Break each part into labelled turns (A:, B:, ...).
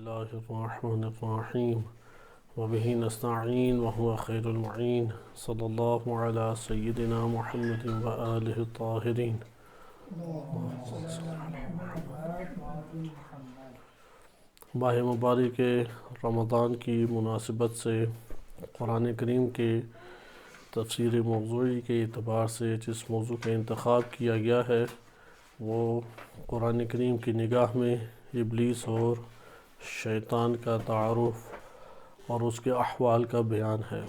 A: الله الرحمن الرحيم وبه نستعين وهو خير المعين صلى الله على سيدنا محمد وآله الطاهرين. ماہ مبارک رمضان کی مناسبت سے قرآن کریم کے تفسیر موضوعی کے اعتبار سے جس موضوع کا انتخاب کیا گیا ہے وہ قرآن کریم کی نگاہ میں ابلیس اور شیطان کا تعارف اور اس کے احوال کا بیان ہے۔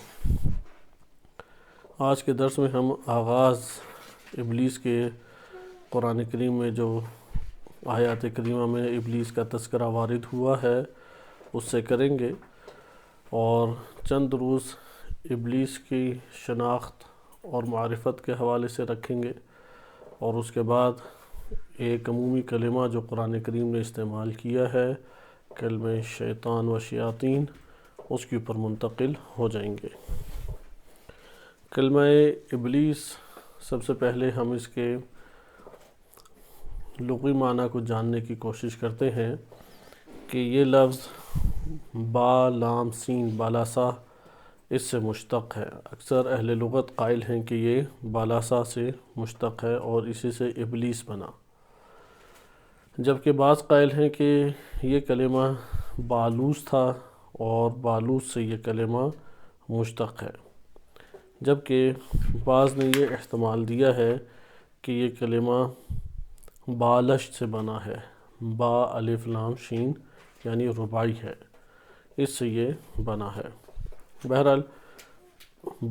A: آج کے درس میں ہم آغاز ابلیس کے قرآن کریم میں جو آیات کریمہ میں ابلیس کا تذکرہ وارد ہوا ہے اس سے کریں گے اور چند دروس ابلیس کی شناخت اور معرفت کے حوالے سے رکھیں گے، اور اس کے بعد ایک عمومی کلمہ جو قرآن کریم نے استعمال کیا ہے کلمہ شیطان و شیاطین، اس کے اوپر منتقل ہو جائیں گے۔ کلمہ ابلیس، سب سے پہلے ہم اس کے لغوی معنی کو جاننے کی کوشش کرتے ہیں کہ یہ لفظ با لام سین بالاسا اس سے مشتق ہے۔ اکثر اہل لغت قائل ہیں کہ یہ بالاسا سے مشتق ہے اور اسی سے ابلیس بنا، جبکہ بعض قائل ہیں کہ یہ کلمہ بالوس تھا اور بالوس سے یہ کلمہ مشتق ہے، جبکہ بعض نے یہ احتمال دیا ہے کہ یہ کلمہ بالشت سے بنا ہے، با الف لام شین یعنی رباعی ہے، اس سے یہ بنا ہے۔ بہرحال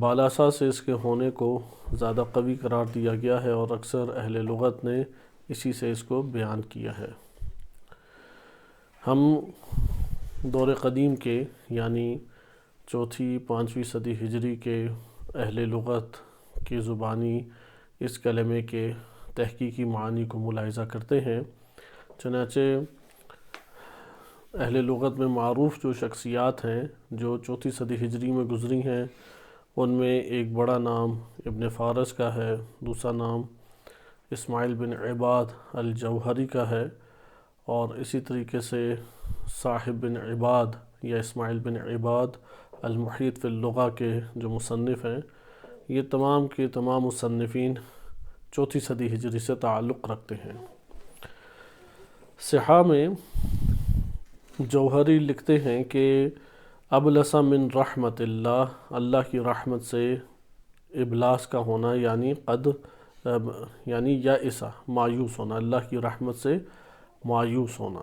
A: بالاسا سے اس کے ہونے کو زیادہ قوی قرار دیا گیا ہے اور اکثر اہل لغت نے اسی سے اس کو بیان کیا ہے۔ ہم دور قدیم کے یعنی چوتھی پانچویں صدی ہجری کے اہل لغت کی زبانی اس کلمے کے تحقیقی معانی کو ملاحظہ کرتے ہیں۔ چنانچہ اہل لغت میں معروف جو شخصیات ہیں جو چوتھی صدی ہجری میں گزری ہیں، ان میں ایک بڑا نام ابن فارس کا ہے، دوسرا نام اسماعیل بن عباد الجوہری کا ہے، اور اسی طریقے سے صاحب بن عباد یا اسماعیل بن عباد المحیط فی اللغہ کے جو مصنف ہیں، یہ تمام کے تمام مصنفین چوتھی صدی ہجری سے تعلق رکھتے ہیں۔ صحاح میں جوہری لکھتے ہیں کہ ابلس من رحمت اللہ، اللہ کی رحمت سے ابلاس کا ہونا یعنی یائسہ مایوس ہونا، اللہ کی رحمت سے مایوس ہونا۔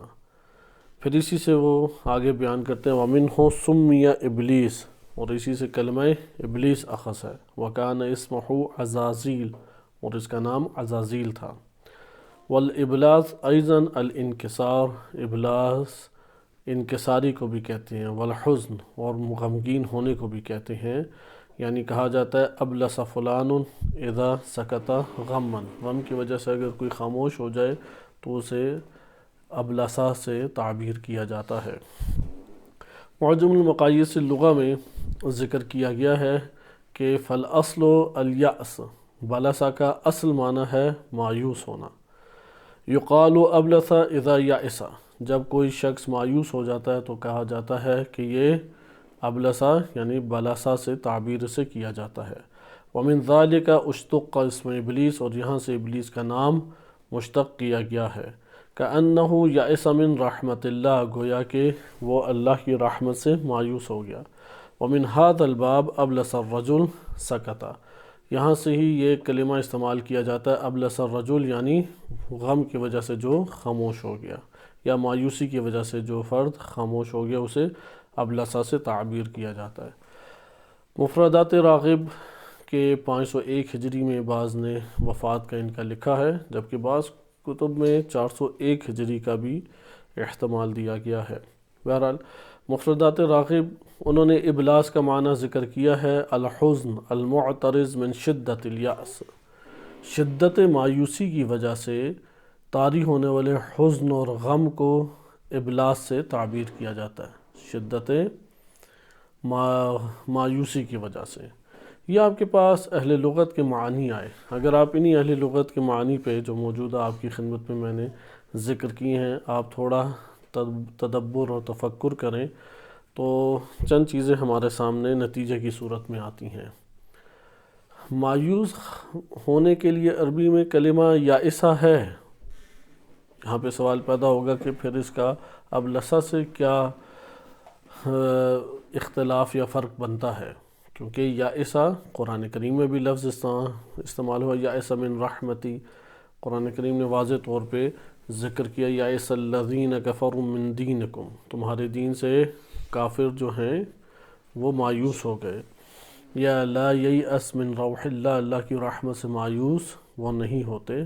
A: پھر اسی سے وہ آگے بیان کرتے ہیں وَمِنْهُ سُمِّيَ ابلیس، اور اسی سے کلمہ ابلیس اخذ ہے، وَكَانَ اسمہ عزازیل، اور اس کا نام عزازیل تھا۔ والابلاس ایضاً الانکسار، ابلاس انکساری کو بھی کہتے ہیں، والحزن، اور غمگین ہونے کو بھی کہتے ہیں، یعنی کہا جاتا ہے ابلس فلان اذا سکت غماً، غم کی وجہ سے اگر کوئی خاموش ہو جائے تو اسے ابلسا سے تعبیر کیا جاتا ہے۔ معجم المقاییس اللغہ میں ذکر کیا گیا ہے کہ فالاصل الیأس، بلسا کا اصل معنی ہے مایوس ہونا۔ یقال ابلس اذا یأس، جب کوئی شخص مایوس ہو جاتا ہے تو کہا جاتا ہے کہ یہ ابلسا یعنی بلسا سے تعبیر سے کیا جاتا ہے۔ ومن ذالک اشتق اسم ابلیس، اور یہاں سے ابلیس کا نام مشتق کیا گیا ہے۔ کأنہ یئس من رحمت اللہ، گویا کہ وہ اللہ کی رحمت سے مایوس ہو گیا۔ ومن ھذا الباب ابلس الرجل سکت، یہاں سے ہی یہ کلمہ استعمال کیا جاتا ہے ابلس الرجل، یعنی غم کی وجہ سے جو خاموش ہو گیا یا مایوسی کی وجہ سے جو فرد خاموش ہو گیا اسے ابلسا سے تعبیر کیا جاتا ہے۔ مفردات راغب کے 501 ہجری میں بعض نے وفات کا ان کا لکھا ہے، جبکہ بعض کتب میں 401 ہجری کا بھی احتمال دیا گیا ہے۔ بہرحال مفردات راغب انہوں نے ابلاس کا معنی ذکر کیا ہے الحزن المعترض من شدت الیأس، شدت مایوسی کی وجہ سے طاری ہونے والے حزن اور غم کو ابلاس سے تعبیر کیا جاتا ہے، شدت مایوسی کی وجہ سے۔ یہ آپ کے پاس اہل لغت کے معنی آئے، اگر آپ انہی اہل لغت کے معنی پہ جو موجودہ آپ کی خدمت میں نے ذکر کیے ہیں آپ تھوڑا تدبر اور تفکر کریں تو چند چیزیں ہمارے سامنے نتیجے کی صورت میں آتی ہیں۔ مایوس ہونے کے لیے عربی میں کلمہ یائسہ ہے۔ یہاں پہ سوال پیدا ہوگا کہ پھر اس کا ابلسہ سے کیا اختلاف یا فرق بنتا ہے، کیونکہ یائسہ قرآن کریم میں بھی لفظ استعمال ہوا، یائس من رحمتی، قرآن کریم نے واضح طور پہ ذکر کیا یائس الذین کفروا من دینکم، تمہارے دین سے کافر جو ہیں وہ مایوس ہو گئے، یا لا ییأس من روح اللہ، اللہ کی رحمت سے مایوس وہ نہیں ہوتے،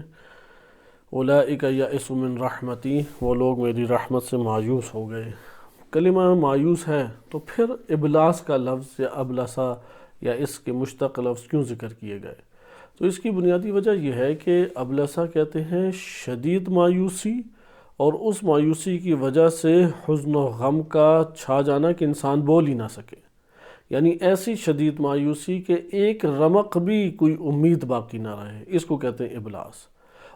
A: اولئک یئسوا من رحمتی، وہ لوگ میری رحمت سے مایوس ہو گئے۔ کلمہ مایوس ہے تو پھر ابلاس کا لفظ یا ابلسا یا اس کے مشتق لفظ کیوں ذکر کیے گئے؟ تو اس کی بنیادی وجہ یہ ہے کہ ابلسا کہتے ہیں شدید مایوسی، اور اس مایوسی کی وجہ سے حزن و غم کا چھا جانا کہ انسان بول ہی نہ سکے، یعنی ایسی شدید مایوسی کہ ایک رمق بھی کوئی امید باقی نہ رہے، اس کو کہتے ہیں ابلاس۔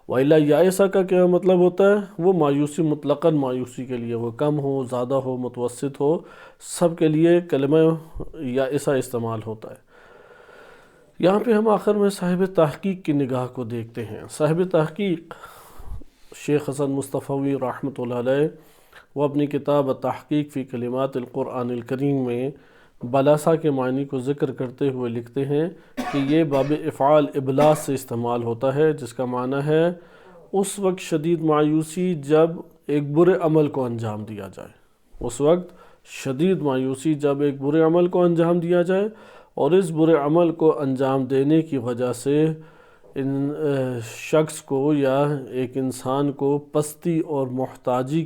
A: وَإِلَّا یائسہ کا کیا مطلب ہوتا ہے؟ وہ مایوسی مطلقاً مایوسی کے لیے، وہ کم ہو، زیادہ ہو، متوسط ہو، سب کے لیے کلمہ یائسہ استعمال ہوتا ہے۔ یہاں پہ ہم آخر میں صاحب تحقیق کی نگاہ کو دیکھتے ہیں۔ صاحب تحقیق شیخ حسن مصطفی رحمۃ اللہ علیہ، وہ اپنی کتاب تحقیق فی کلمات القرآن الکریم میں بلاسا کے معنی کو ذکر کرتے ہوئے لکھتے ہیں کہ یہ باب افعال ابلاس سے استعمال ہوتا ہے، جس کا معنی ہے اس وقت شدید مایوسی جب ایک برے عمل کو انجام دیا جائے، اس وقت شدید مایوسی جب ایک برے عمل کو انجام دیا جائے، اور اس برے عمل کو انجام دینے کی وجہ سے ان شخص کو یا ایک انسان کو پستی اور محتاجی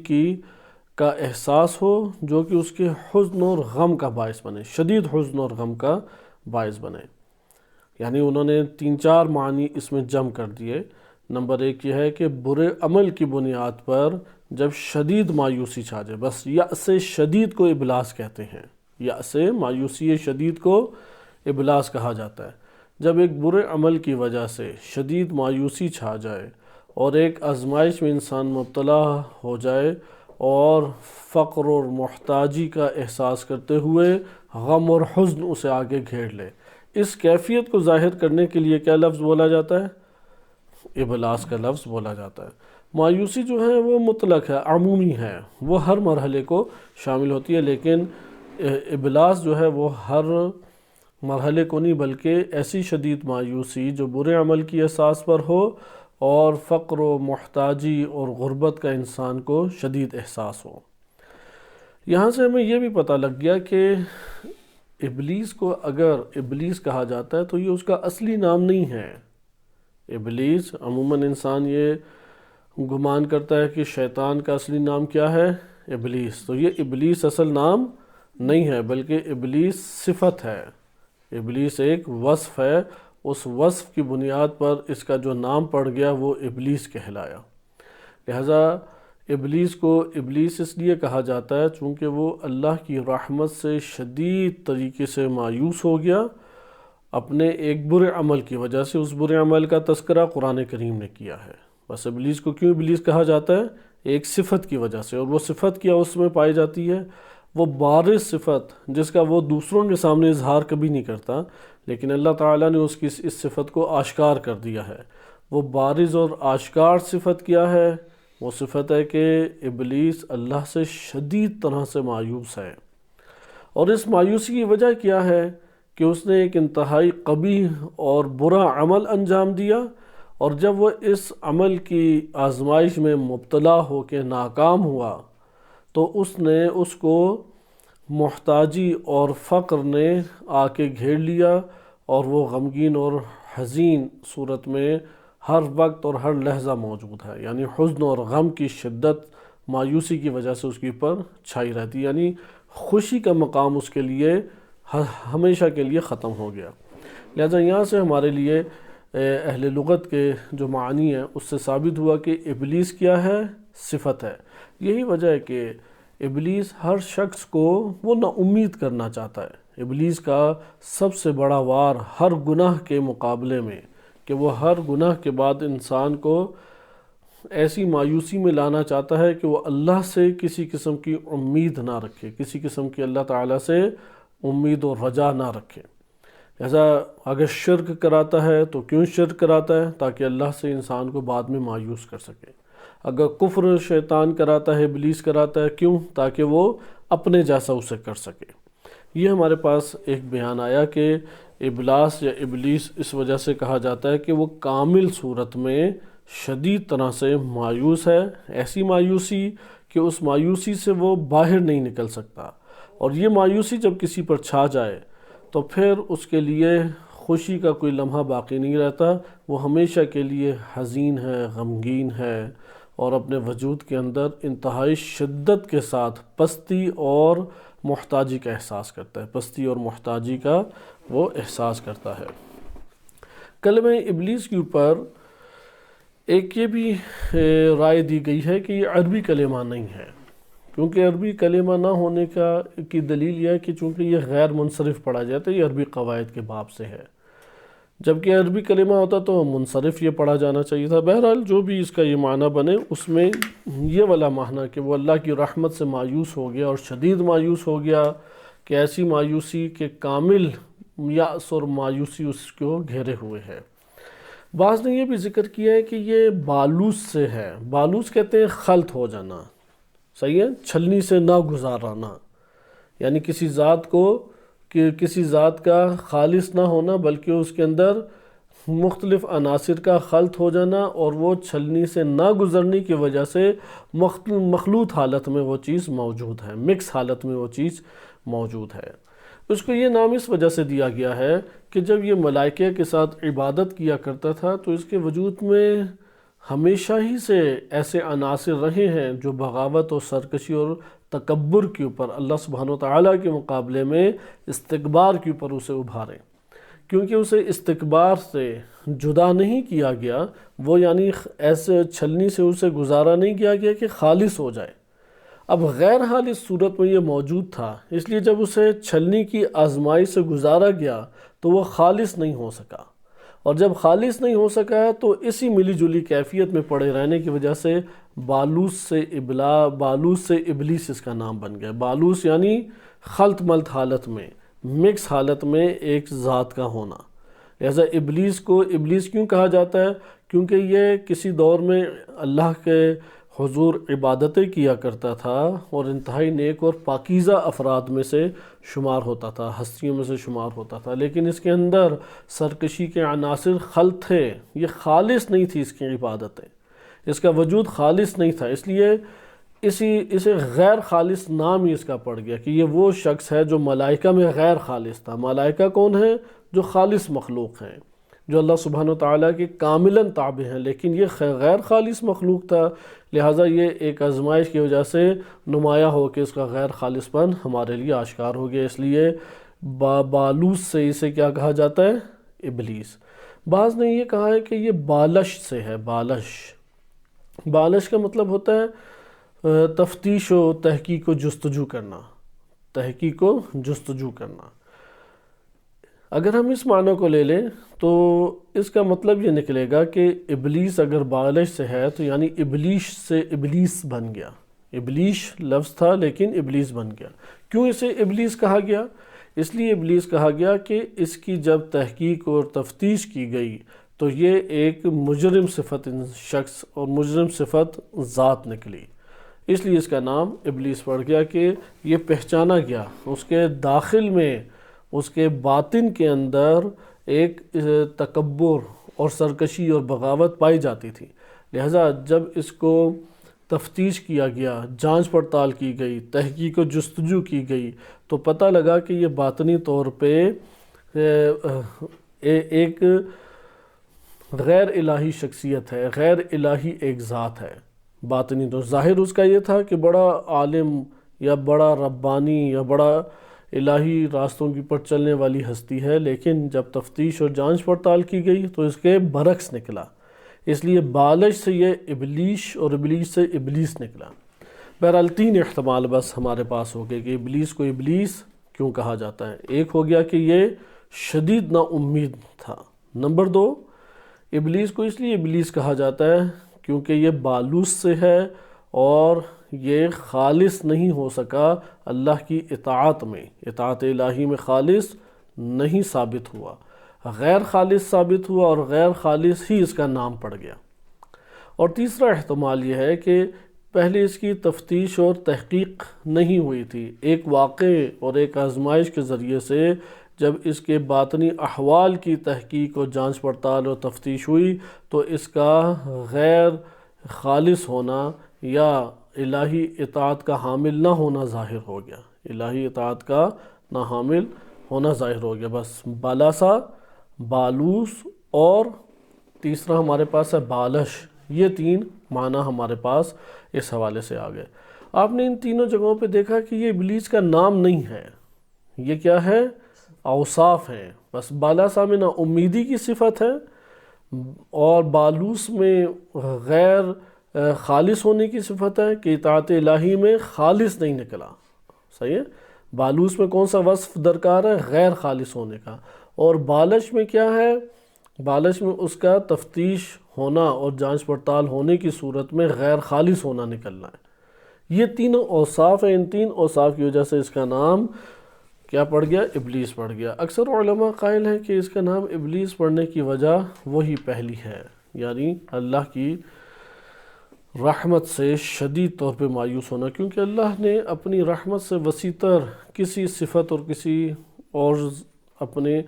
A: کا احساس ہو، جو کہ اس کے حزن اور غم کا باعث بنے، شدید حزن اور غم کا باعث بنے۔ یعنی انہوں نے 3-4 معنی اس میں جمع کر دیے۔ نمبر 1 یہ ہے کہ برے عمل کی بنیاد پر جب شدید مایوسی چھا جائے، بس یأس شدید کو ابلاس کہتے ہیں، یأس مایوسی شدید کو ابلاس کہا جاتا ہے۔ جب ایک برے عمل کی وجہ سے شدید مایوسی چھا جائے اور ایک آزمائش میں انسان مبتلا ہو جائے اور فقر اور محتاجی کا احساس کرتے ہوئے غم اور حزن اسے آگے گھیر لے، اس کیفیت کو ظاہر کرنے کے لیے کیا لفظ بولا جاتا ہے؟ ابلاس کا لفظ بولا جاتا ہے۔ مایوسی جو ہے وہ مطلق ہے، عمومی ہے، وہ ہر مرحلے کو شامل ہوتی ہے، لیکن ابلاس جو ہے وہ ہر مرحلے کو نہیں، بلکہ ایسی شدید مایوسی جو برے عمل کی اساس پر ہو اور فقر و محتاجی اور غربت کا انسان کو شدید احساس ہو۔ یہاں سے ہمیں یہ بھی پتہ لگ گیا کہ ابلیس کو اگر ابلیس کہا جاتا ہے تو یہ اس کا اصلی نام نہیں ہے۔ ابلیس عموماً انسان یہ گمان کرتا ہے کہ شیطان کا اصلی نام کیا ہے؟ ابلیس۔ تو یہ ابلیس اصل نام نہیں ہے، بلکہ ابلیس صفت ہے، ابلیس ایک وصف ہے، اس وصف کی بنیاد پر اس کا جو نام پڑ گیا وہ ابلیس کہلایا۔ لہذا ابلیس کو ابلیس اس لیے کہا جاتا ہے چونکہ وہ اللہ کی رحمت سے شدید طریقے سے مایوس ہو گیا اپنے ایک برے عمل کی وجہ سے۔ اس برے عمل کا تذکرہ قرآن کریم نے کیا ہے۔ بس ابلیس کو کیوں ابلیس کہا جاتا ہے؟ ایک صفت کی وجہ سے، اور وہ صفت کیا اس میں پائی جاتی ہے؟ وہ بارز صفت جس کا وہ دوسروں کے سامنے اظہار کبھی نہیں کرتا، لیکن اللہ تعالیٰ نے اس کی اس صفت کو آشکار کر دیا ہے۔ وہ بارز اور آشکار صفت کیا ہے؟ وہ صفت ہے کہ ابلیس اللہ سے شدید طرح سے مایوس ہے، اور اس مایوسی کی وجہ کیا ہے کہ اس نے ایک انتہائی قبیح اور برا عمل انجام دیا، اور جب وہ اس عمل کی آزمائش میں مبتلا ہو کے ناکام ہوا تو اس کو محتاجی اور فقر نے آ کے گھیر لیا، اور وہ غمگین اور حزین صورت میں ہر وقت اور ہر لحظہ موجود ہے، یعنی حزن اور غم کی شدت مایوسی کی وجہ سے اس کے اوپر چھائی رہتی، یعنی خوشی کا مقام اس کے لیے ہمیشہ کے لیے ختم ہو گیا۔ لہذا یہاں سے ہمارے لیے اہل لغت کے جو معنی ہیں اس سے ثابت ہوا کہ ابلیس کیا ہے؟ صفت ہے۔ یہی وجہ ہے کہ ابلیس ہر شخص کو وہ نا امید کرنا چاہتا ہے۔ ابلیس کا سب سے بڑا وار ہر گناہ کے مقابلے میں کہ وہ ہر گناہ کے بعد انسان کو ایسی مایوسی میں لانا چاہتا ہے کہ وہ اللہ سے کسی قسم کی امید نہ رکھے، کسی قسم کی اللہ تعالیٰ سے امید و رجا نہ رکھے۔ ایسا اگر شرک کراتا ہے تو کیوں شرک کراتا ہے؟ تاکہ اللہ سے انسان کو بعد میں مایوس کر سکے۔ اگر کفر شیطان کراتا ہے، ابلیس کراتا ہے، کیوں؟ تاکہ وہ اپنے جیسا اسے کر سکے۔ یہ ہمارے پاس ایک بیان آیا کہ ابلاس یا ابلیس اس وجہ سے کہا جاتا ہے کہ وہ کامل صورت میں شدید طرح سے مایوس ہے، ایسی مایوسی کہ اس مایوسی سے وہ باہر نہیں نکل سکتا، اور یہ مایوسی جب کسی پر چھا جائے تو پھر اس کے لیے خوشی کا کوئی لمحہ باقی نہیں رہتا، وہ ہمیشہ کے لیے حزین ہے، غمگین ہے، اور اپنے وجود کے اندر انتہائی شدت کے ساتھ پستی اور محتاجی کا احساس کرتا ہے، پستی اور محتاجی کا وہ احساس کرتا ہے۔ کلمہ ابلیس کے اوپر ایک یہ بھی رائے دی گئی ہے کہ یہ عربی کلمہ نہیں ہے، کیونکہ عربی کلمہ نہ ہونے کی دلیل یہ ہے کہ چونکہ یہ غیر منصرف پڑھا جاتا ہے، یہ عربی قواعد کے باب سے ہے، جبکہ عربی کلمہ ہوتا تو منصرف یہ پڑھا جانا چاہیے تھا۔ بہرحال جو بھی اس کا یہ معنی بنے، اس میں یہ والا معنی کہ وہ اللہ کی رحمت سے مایوس ہو گیا اور شدید مایوس ہو گیا، کہ ایسی مایوسی کہ کامل یأس اور مایوسی اس کو گھیرے ہوئے ہے۔ بعض نے یہ بھی ذکر کیا ہے کہ یہ بالوس سے ہے۔ بالوس کہتے ہیں خلط ہو جانا، صحیح ہے، چھلنی سے نہ گزارانا، یعنی کسی ذات کو کہ کسی ذات کا خالص نہ ہونا بلکہ اس کے اندر مختلف عناصر کا خلط ہو جانا، اور وہ چھلنی سے نہ گزرنے کی وجہ سے مخلوط حالت میں وہ چیز موجود ہے، مکس حالت میں وہ چیز موجود ہے۔ اس کو یہ نام اس وجہ سے دیا گیا ہے کہ جب یہ ملائکہ کے ساتھ عبادت کیا کرتا تھا تو اس کے وجود میں ہمیشہ ہی سے ایسے عناصر رہے ہیں جو بغاوت اور سرکشی اور تکبر کے اوپر، اللہ سبحانہ وتعالیٰ کے مقابلے میں استکبار کے اوپر اسے ابھاریں، کیونکہ اسے استکبار سے جدا نہیں کیا گیا، وہ یعنی ایسے چھلنی سے اسے گزارا نہیں کیا گیا کہ خالص ہو جائے۔ اب غیر خالص صورت میں یہ موجود تھا، اس لیے جب اسے چھلنی کی آزمائی سے گزارا گیا تو وہ خالص نہیں ہو سکا، اور جب خالص نہیں ہو سکا ہے تو اسی ملی جلی کیفیت میں پڑے رہنے کی وجہ سے بالوس سے ابلیس اس کا نام بن گیا۔ بالوس یعنی خلط ملط حالت میں، مکس حالت میں ایک ذات کا ہونا۔ لہذا ابلیس کو ابلیس کیوں کہا جاتا ہے؟ کیونکہ یہ کسی دور میں اللہ کے حضور عبادتیں کیا کرتا تھا اور انتہائی نیک اور پاکیزہ افراد میں سے شمار ہوتا تھا، ہستیوں میں سے شمار ہوتا تھا، لیکن اس کے اندر سرکشی کے عناصر خلط تھے، یہ خالص نہیں تھی اس کی عبادتیں، اس کا وجود خالص نہیں تھا، اس لیے اسے غیر خالص نام ہی اس کا پڑ گیا کہ یہ وہ شخص ہے جو ملائکہ میں غیر خالص تھا۔ ملائکہ کون ہیں؟ جو خالص مخلوق ہیں، جو اللہ سبحانہ وتعالیٰ کے کاملاً تابع ہیں، لیکن یہ غیر خالص مخلوق تھا، لہٰذا یہ ایک آزمائش کی وجہ سے نمایاں ہو کے اس کا غیر خالص پن ہمارے لیے آشکار ہو گیا، اس لیے بالوس سے اسے کیا کہا جاتا ہے؟ ابلیس۔ بعض نے یہ کہا ہے کہ یہ بالش سے ہے۔ بالش کا مطلب ہوتا ہے تفتیش و تحقیق و جستجو کرنا، تحقیق و جستجو کرنا۔ اگر ہم اس معنی کو لے لیں تو اس کا مطلب یہ نکلے گا کہ ابلیس اگر بالش سے ہے تو یعنی ابلیس سے ابلیس بن گیا، ابلیس لفظ تھا لیکن ابلیس بن گیا۔ کیوں اسے ابلیس کہا گیا؟ اس لیے ابلیس کہا گیا کہ اس کی جب تحقیق اور تفتیش کی گئی تو یہ ایک مجرم صفت شخص اور مجرم صفت ذات نکلی، اس لیے اس کا نام ابلیس پڑ گیا کہ یہ پہچانا گیا اس کے داخل میں، اس کے باطن کے اندر ایک تکبر اور سرکشی اور بغاوت پائی جاتی تھی، لہٰذا جب اس کو تفتیش کیا گیا، جانچ پڑتال کی گئی، تحقیق و جستجو کی گئی تو پتہ لگا کہ یہ باطنی طور پہ ایک غیر الہی شخصیت ہے، غیر الہی ایک ذات ہے باطنی۔ تو ظاہر اس کا یہ تھا کہ بڑا عالم یا بڑا ربانی یا بڑا الہی راستوں کی پر چلنے والی ہستی ہے، لیکن جب تفتیش اور جانچ پڑتال کی گئی تو اس کے برعکس نکلا، اس لیے بالش سے یہ ابلیس اور ابلیس سے ابلیس نکلا۔ بہرحال 3 احتمال بس ہمارے پاس ہو گئے کہ ابلیس کو ابلیس کیوں کہا جاتا ہے۔ ایک ہو گیا کہ یہ شدید نا امید تھا، نمبر 2 ابلیس کو اس لیے ابلیس کہا جاتا ہے کیونکہ یہ بالوس سے ہے اور یہ خالص نہیں ہو سکا اللہ کی اطاعت میں، اطاعت الہی میں خالص نہیں ثابت ہوا، غیر خالص ثابت ہوا اور غیر خالص ہی اس کا نام پڑ گیا۔ اور تیسرا احتمال یہ ہے کہ پہلے اس کی تفتیش اور تحقیق نہیں ہوئی تھی، ایک واقعے اور ایک آزمائش کے ذریعے سے جب اس کے باطنی احوال کی تحقیق اور جانچ پڑتال اور تفتیش ہوئی تو اس کا غیر خالص ہونا یا الہی اطاعت کا حامل نہ ہونا ظاہر ہو گیا، الہی اطاعت کا نہ حامل ہونا ظاہر ہو گیا۔ بس بالاسا، بالوس اور تیسرا ہمارے پاس ہے بالش، یہ تین معنی ہمارے پاس اس حوالے سے آ گئے۔ آپ نے ان تینوں جگہوں پہ دیکھا کہ یہ ابلیس کا نام نہیں ہے، یہ کیا ہے؟ اوصاف ہیں۔ بس بالاسا میں نا امیدی کی صفت ہے اور بالوس میں غیر خالص ہونے کی صفت ہے کہ اطاعت الہی میں خالص نہیں نکلا، صحیح ہے؟ بالوس میں کون سا وصف درکار ہے؟ غیر خالص ہونے کا۔ اور بالش میں کیا ہے؟ بالش میں اس کا تفتیش ہونا اور جانچ پڑتال ہونے کی صورت میں غیر خالص ہونا نکلنا ہے۔ یہ تینوں اوصاف ہیں، ان تین اوصاف کی وجہ سے اس کا نام کیا پڑ گیا؟ ابلیس پڑ گیا۔ اکثر علماء قائل ہیں کہ اس کا نام ابلیس پڑنے کی وجہ وہی پہلی ہے، یعنی اللہ کی رحمت سے شدید طور پہ مایوس ہونا، کیونکہ اللہ نے اپنی رحمت سے وسیع تر کسی صفت اور کسی اور اپنے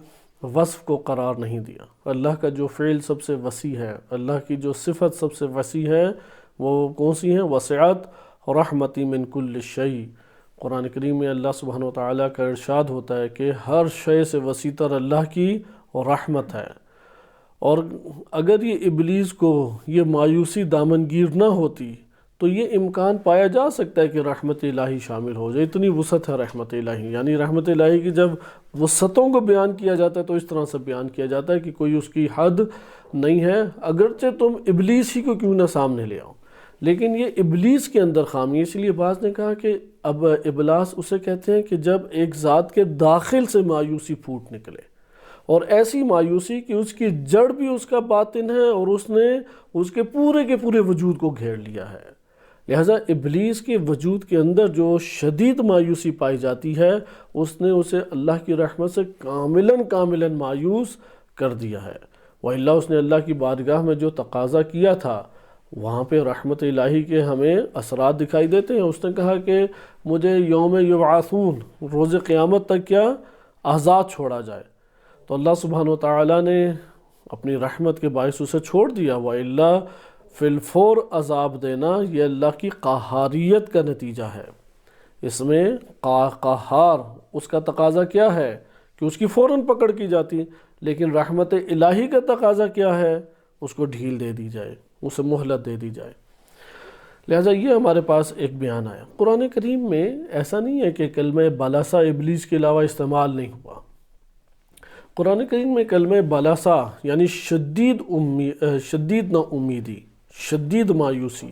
A: وصف کو قرار نہیں دیا۔ اللہ کا جو فعل سب سے وسیع ہے، اللہ کی جو صفت سب سے وسیع ہے، وہ کون سی ہیں؟ وسعت رحمتی من کل شیء۔ قرآن کریم میں اللہ سبحانہ وتعالیٰ کا ارشاد ہوتا ہے کہ ہر شے سے وسیع تر اللہ کی رحمت ہے، اور اگر یہ ابلیس کو یہ مایوسی دامنگیر نہ ہوتی تو یہ امکان پایا جا سکتا ہے کہ رحمت الہی شامل ہو جائے، اتنی وسعت ہے رحمت الہی۔ یعنی رحمت الہی کی جب وسعتوں کو بیان کیا جاتا ہے تو اس طرح سے بیان کیا جاتا ہے کہ کوئی اس کی حد نہیں ہے، اگرچہ تم ابلیس ہی کو کیوں نہ سامنے لے آؤ، لیکن یہ ابلیس کے اندر خامی ہے۔ اس لیے بعض نے کہا کہ اب ابلاس اسے کہتے ہیں کہ جب ایک ذات کے داخل سے مایوسی پھوٹ نکلے، اور ایسی مایوسی کہ اس کی جڑ بھی اس کا باطن ہے اور اس نے اس کے پورے وجود کو گھیر لیا ہے۔ لہٰذا ابلیس کے وجود کے اندر جو شدید مایوسی پائی جاتی ہے، اس نے اسے اللہ کی رحمت سے کاملاً مایوس کر دیا ہے، وَإِلَّا اس نے اللہ کی بارگاہ میں جو تقاضا کیا تھا وہاں پہ رحمت الہی کے ہمیں اثرات دکھائی دیتے ہیں۔ اس نے کہا کہ مجھے یوم یبعثون، روز قیامت تک کیا آزاد چھوڑا جائے، تو اللہ سبحانہ وتعالیٰ نے اپنی رحمت کے باعث اسے چھوڑ دیا۔ وَإِلَّا فی الفور عذاب دینا یہ اللہ کی قہاریت کا نتیجہ ہے۔ اس میں قہار اس کا تقاضا کیا ہے کہ اس کی فوراً پکڑ کی جاتی، لیکن رحمت الہی کا تقاضا کیا ہے؟ اس کو ڈھیل دے دی جائے، اسے مہلت دے دی جائے۔ لہٰذا یہ ہمارے پاس ایک بیان آیا۔ قرآن کریم میں ایسا نہیں ہے کہ کلمہ بالاسا ابلیس کے علاوہ استعمال نہیں ہوا۔ قرآن کریم میں کلمہ بالاسا یعنی شدید نا امیدی، شدید مایوسی،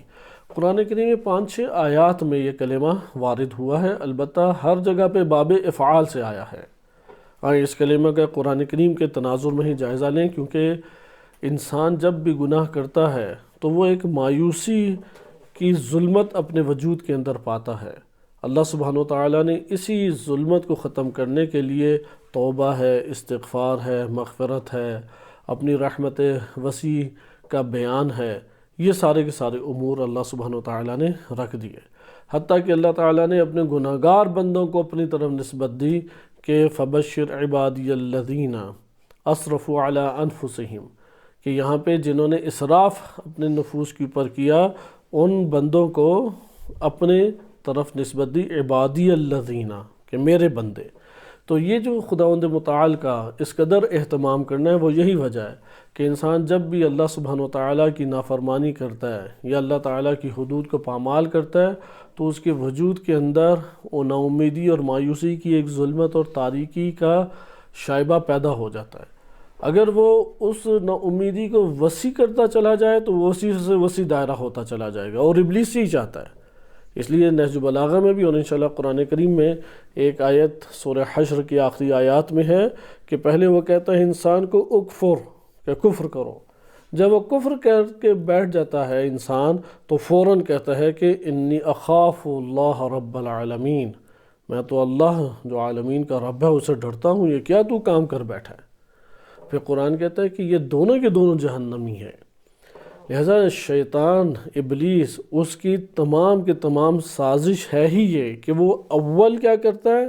A: قرآن کریم میں 5-6 آیات میں یہ کلمہ وارد ہوا ہے، البتہ ہر جگہ پہ باب افعال سے آیا ہے۔ اس کلمہ کا قرآن کریم کے تناظر میں ہی جائزہ لیں، کیونکہ انسان جب بھی گناہ کرتا ہے تو وہ ایک مایوسی کی ظلمت اپنے وجود کے اندر پاتا ہے۔ اللہ سبحانہ وتعالیٰ نے اسی ظلمت کو ختم کرنے کے لیے توبہ ہے، استغفار ہے، مغفرت ہے، اپنی رحمت وسیع کا بیان ہے، یہ سارے کے سارے امور اللہ سبحانہ وتعالیٰ نے رکھ دیے، حتیٰ کہ اللہ تعالیٰ نے اپنے گناہگار بندوں کو اپنی طرف نسبت دی کہ فَبَشِّرْ عِبَادِيَ الَّذِينَ أَسْرَفُوا عَلَىٰ أَنفُسِهِمْ، کہ یہاں پہ جنہوں نے اسراف اپنے نفوس کے اوپر کیا ان بندوں کو اپنے طرف نسبت دی، عبادی الذین، کہ میرے بندے۔ تو یہ جو خداوند متعال کا اس قدر اہتمام کرنا ہے، وہ یہی وجہ ہے کہ انسان جب بھی اللہ سبحانہ وتعالیٰ کی نافرمانی کرتا ہے یا اللہ تعالیٰ کی حدود کو پامال کرتا ہے تو اس کے وجود کے اندر وہ نا امیدی اور مایوسی کی ایک ظلمت اور تاریکی کا شائبہ پیدا ہو جاتا ہے۔ اگر وہ اس نا امیدی کو وسیع کرتا چلا جائے تو وہ وسیع سے وسیع دائرہ ہوتا چلا جائے گا، اور ابلیس ہی چاہتا ہے۔ اس لیے نہج البلاغہ میں بھی اور انشاءاللہ قرآن کریم میں ایک آیت سورہ حشر کی آخری آیات میں ہے کہ پہلے وہ کہتا ہے انسان کو اکفر، کہ کفر کرو، جب وہ کفر کر کے بیٹھ جاتا ہے انسان تو فوراً کہتا ہے کہ انی اخاف اللہ رب العالمین، میں تو اللہ جو عالمین کا رب ہے اسے ڈرتا ہوں، یہ کیا تو کام کر بیٹھا ہے۔ پھر قرآن کہتا ہے کہ یہ دونوں کے دونوں جہنمی ہیں۔ لہذا شیطان ابلیس اس کی تمام کی تمام سازش ہے ہی یہ کہ وہ اول کیا کرتا ہے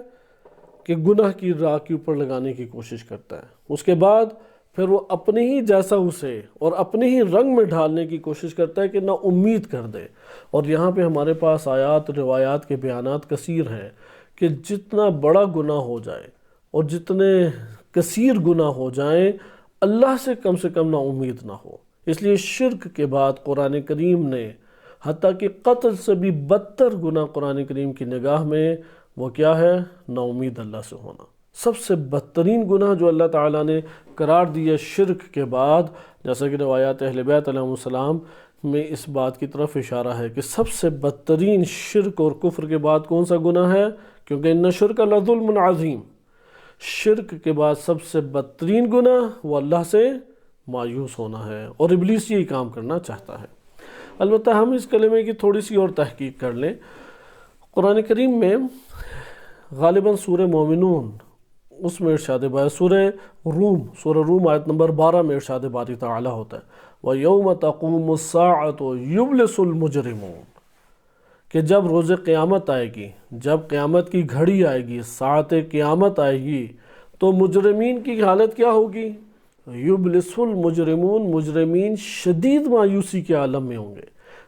A: کہ گناہ کی راہ کے اوپر لگانے کی کوشش کرتا ہے، اس کے بعد پھر وہ اپنے ہی جیسا اسے اور اپنے ہی رنگ میں ڈھالنے کی کوشش کرتا ہے کہ نا امید کر دے۔ اور یہاں پہ ہمارے پاس آیات روایات کے بیانات کثیر ہیں کہ جتنا بڑا گناہ ہو جائے اور جتنے کثیر گناہ ہو جائیں اللہ سے کم نا امید نہ ہو۔ اس لیے شرک کے بعد قرآن کریم نے حتیٰ کہ قتل سے بھی بدتر گناہ قرآن کریم کی نگاہ میں وہ کیا ہے؟ نا امید اللہ سے ہونا۔ سب سے بدترین گناہ جو اللہ تعالیٰ نے قرار دیا شرک کے بعد، جیسا کہ روایات اہل بیت علیہ السلام میں اس بات کی طرف اشارہ ہے کہ سب سے بدترین شرک اور کفر کے بعد کون سا گناہ ہے؟ کیونکہ ان شرک لظلم عظیم، شرک کے بعد سب سے بدترین گناہ وہ اللہ سے مایوس ہونا ہے، اور ابلیس یہی کام کرنا چاہتا ہے۔ البتہ ہم اس کلمے کی تھوڑی سی اور تحقیق کر لیں۔ قرآن کریم میں غالباً سورہ مومنون اس میں ارشاد باری، سورہ روم آیت نمبر 12 میں ارشاد باری تعالیٰ ہوتا ہے وَيَوْمَ تَقُومُ السَّاعَةُ يُبْلِسُ الْمُجْرِمُونَ، کہ جب روز قیامت آئے گی، جب قیامت کی گھڑی آئے گی، ساعت قیامت آئے گی، تو مجرمین کی حالت کیا ہوگی؟ یبلس المجرمون، مجرمین شدید مایوسی کے عالم میں ہوں گے۔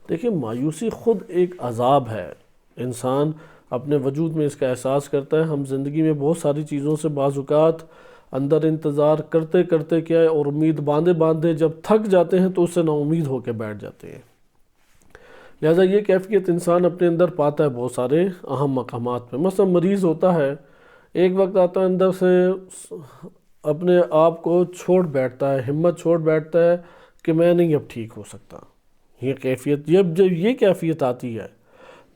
A: دیکھیں مایوسی خود ایک عذاب ہے، انسان اپنے وجود میں اس کا احساس کرتا ہے۔ ہم زندگی میں بہت ساری چیزوں سے بعض اوقات اندر انتظار کرتے کرتے کیا ہے اور امید باندھے جب تھک جاتے ہیں تو اس سے نا امید ہو کے بیٹھ جاتے ہیں۔ لہٰذا یہ کیفیت انسان اپنے اندر پاتا ہے بہت سارے اہم مقامات پہ۔ مثلا مریض ہوتا ہے، ایک وقت آتا ہے اندر سے اپنے آپ کو چھوڑ بیٹھتا ہے، ہمت چھوڑ بیٹھتا ہے کہ میں نہیں اب ٹھیک ہو سکتا۔ یہ کیفیت جب یہ کیفیت آتی ہے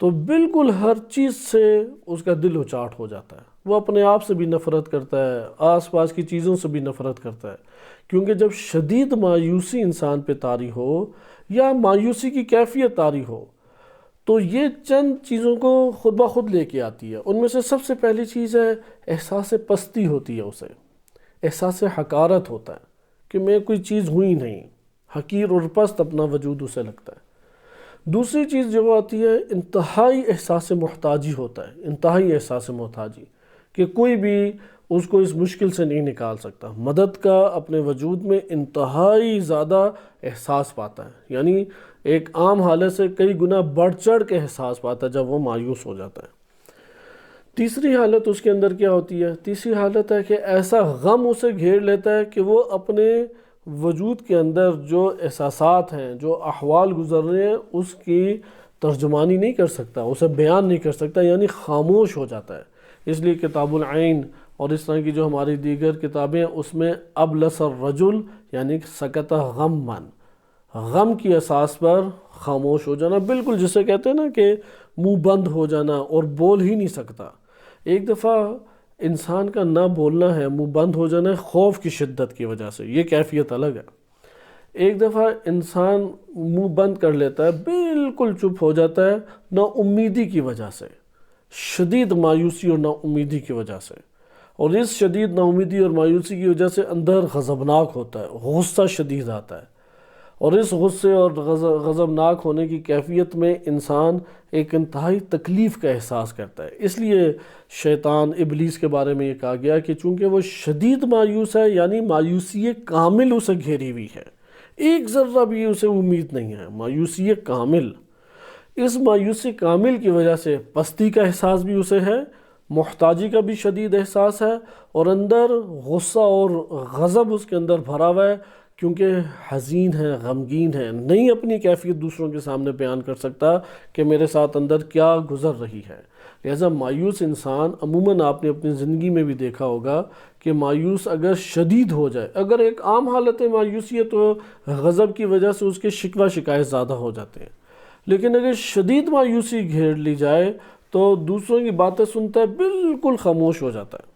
A: تو بالکل ہر چیز سے اس کا دل اچاٹ ہو جاتا ہے، وہ اپنے آپ سے بھی نفرت کرتا ہے، آس پاس کی چیزوں سے بھی نفرت کرتا ہے۔ کیونکہ جب شدید مایوسی انسان پہ طاری ہو یا مایوسی کی کیفیت طاری ہو تو یہ چند چیزوں کو خود بخود لے کے آتی ہے۔ ان میں سے سب سے پہلی چیز ہے احساس پستی ہوتی ہے، اسے احساس حقارت ہوتا ہے کہ میں کوئی چیز ہوئی نہیں، حقیر اور پست اپنا وجود اسے لگتا ہے۔ دوسری چیز جو آتی ہے انتہائی احساس محتاجی ہوتا ہے، انتہائی احساس محتاجی کہ کوئی بھی اس کو اس مشکل سے نہیں نکال سکتا، مدد کا اپنے وجود میں انتہائی زیادہ احساس پاتا ہے، یعنی ایک عام حالت سے کئی گنا بڑھ چڑھ کے احساس پاتا ہے جب وہ مایوس ہو جاتا ہے۔ تیسری حالت اس کے اندر کیا ہوتی ہے؟ تیسری حالت ہے کہ ایسا غم اسے گھیر لیتا ہے کہ وہ اپنے وجود کے اندر جو احساسات ہیں، جو احوال گزر رہے ہیں، اس کی ترجمانی نہیں کر سکتا، اسے بیان نہیں کر سکتا، یعنی خاموش ہو جاتا ہے۔ اس لیے کتاب العین اور اس طرح کی جو ہماری دیگر کتابیں اس میں ابلس الرجل یعنی سکت غمًا، غم کی اساس پر خاموش ہو جانا، بالکل جسے کہتے ہیں نا کہ منہ بند ہو جانا اور بول ہی نہیں سکتا۔ ایک دفعہ انسان کا نہ بولنا ہے، منہ بند ہو جانا ہے خوف کی شدت کی وجہ سے، یہ کیفیت الگ ہے۔ ایک دفعہ انسان منہ بند کر لیتا ہے، بالکل چپ ہو جاتا ہے نا امیدی کی وجہ سے، شدید مایوسی اور نا امیدی کی وجہ سے، اور اس شدید نا امیدی اور مایوسی کی وجہ سے اندر غضبناک ہوتا ہے، غصہ شدید آتا ہے، اور اس غصے اور غضبناک ہونے کی کیفیت میں انسان ایک انتہائی تکلیف کا احساس کرتا ہے۔ اس لیے شیطان ابلیس کے بارے میں یہ کہا گیا کہ چونکہ وہ شدید مایوس ہے، یعنی مایوسی کامل اسے گھیری ہوئی ہے، ایک ذرہ بھی اسے امید نہیں ہے، مایوسی کامل۔ اس مایوسی کامل کی وجہ سے پستی کا احساس بھی اسے ہے، محتاجی کا بھی شدید احساس ہے، اور اندر غصہ اور غضب اس کے اندر بھرا ہوا ہے، کیونکہ حزین ہے، غمگین ہے، نہیں اپنی کیفیت دوسروں کے سامنے بیان کر سکتا کہ میرے ساتھ اندر کیا گزر رہی ہے۔ لہذا مایوس انسان عموماً آپ نے اپنی زندگی میں بھی دیکھا ہوگا کہ مایوس اگر شدید ہو جائے، اگر ایک عام حالت مایوسی ہے تو غضب کی وجہ سے اس کے شکوہ شکایت زیادہ ہو جاتے ہیں، لیکن اگر شدید مایوسی گھیر لی جائے تو دوسروں کی باتیں سنتا ہے بالکل خاموش ہو جاتا ہے،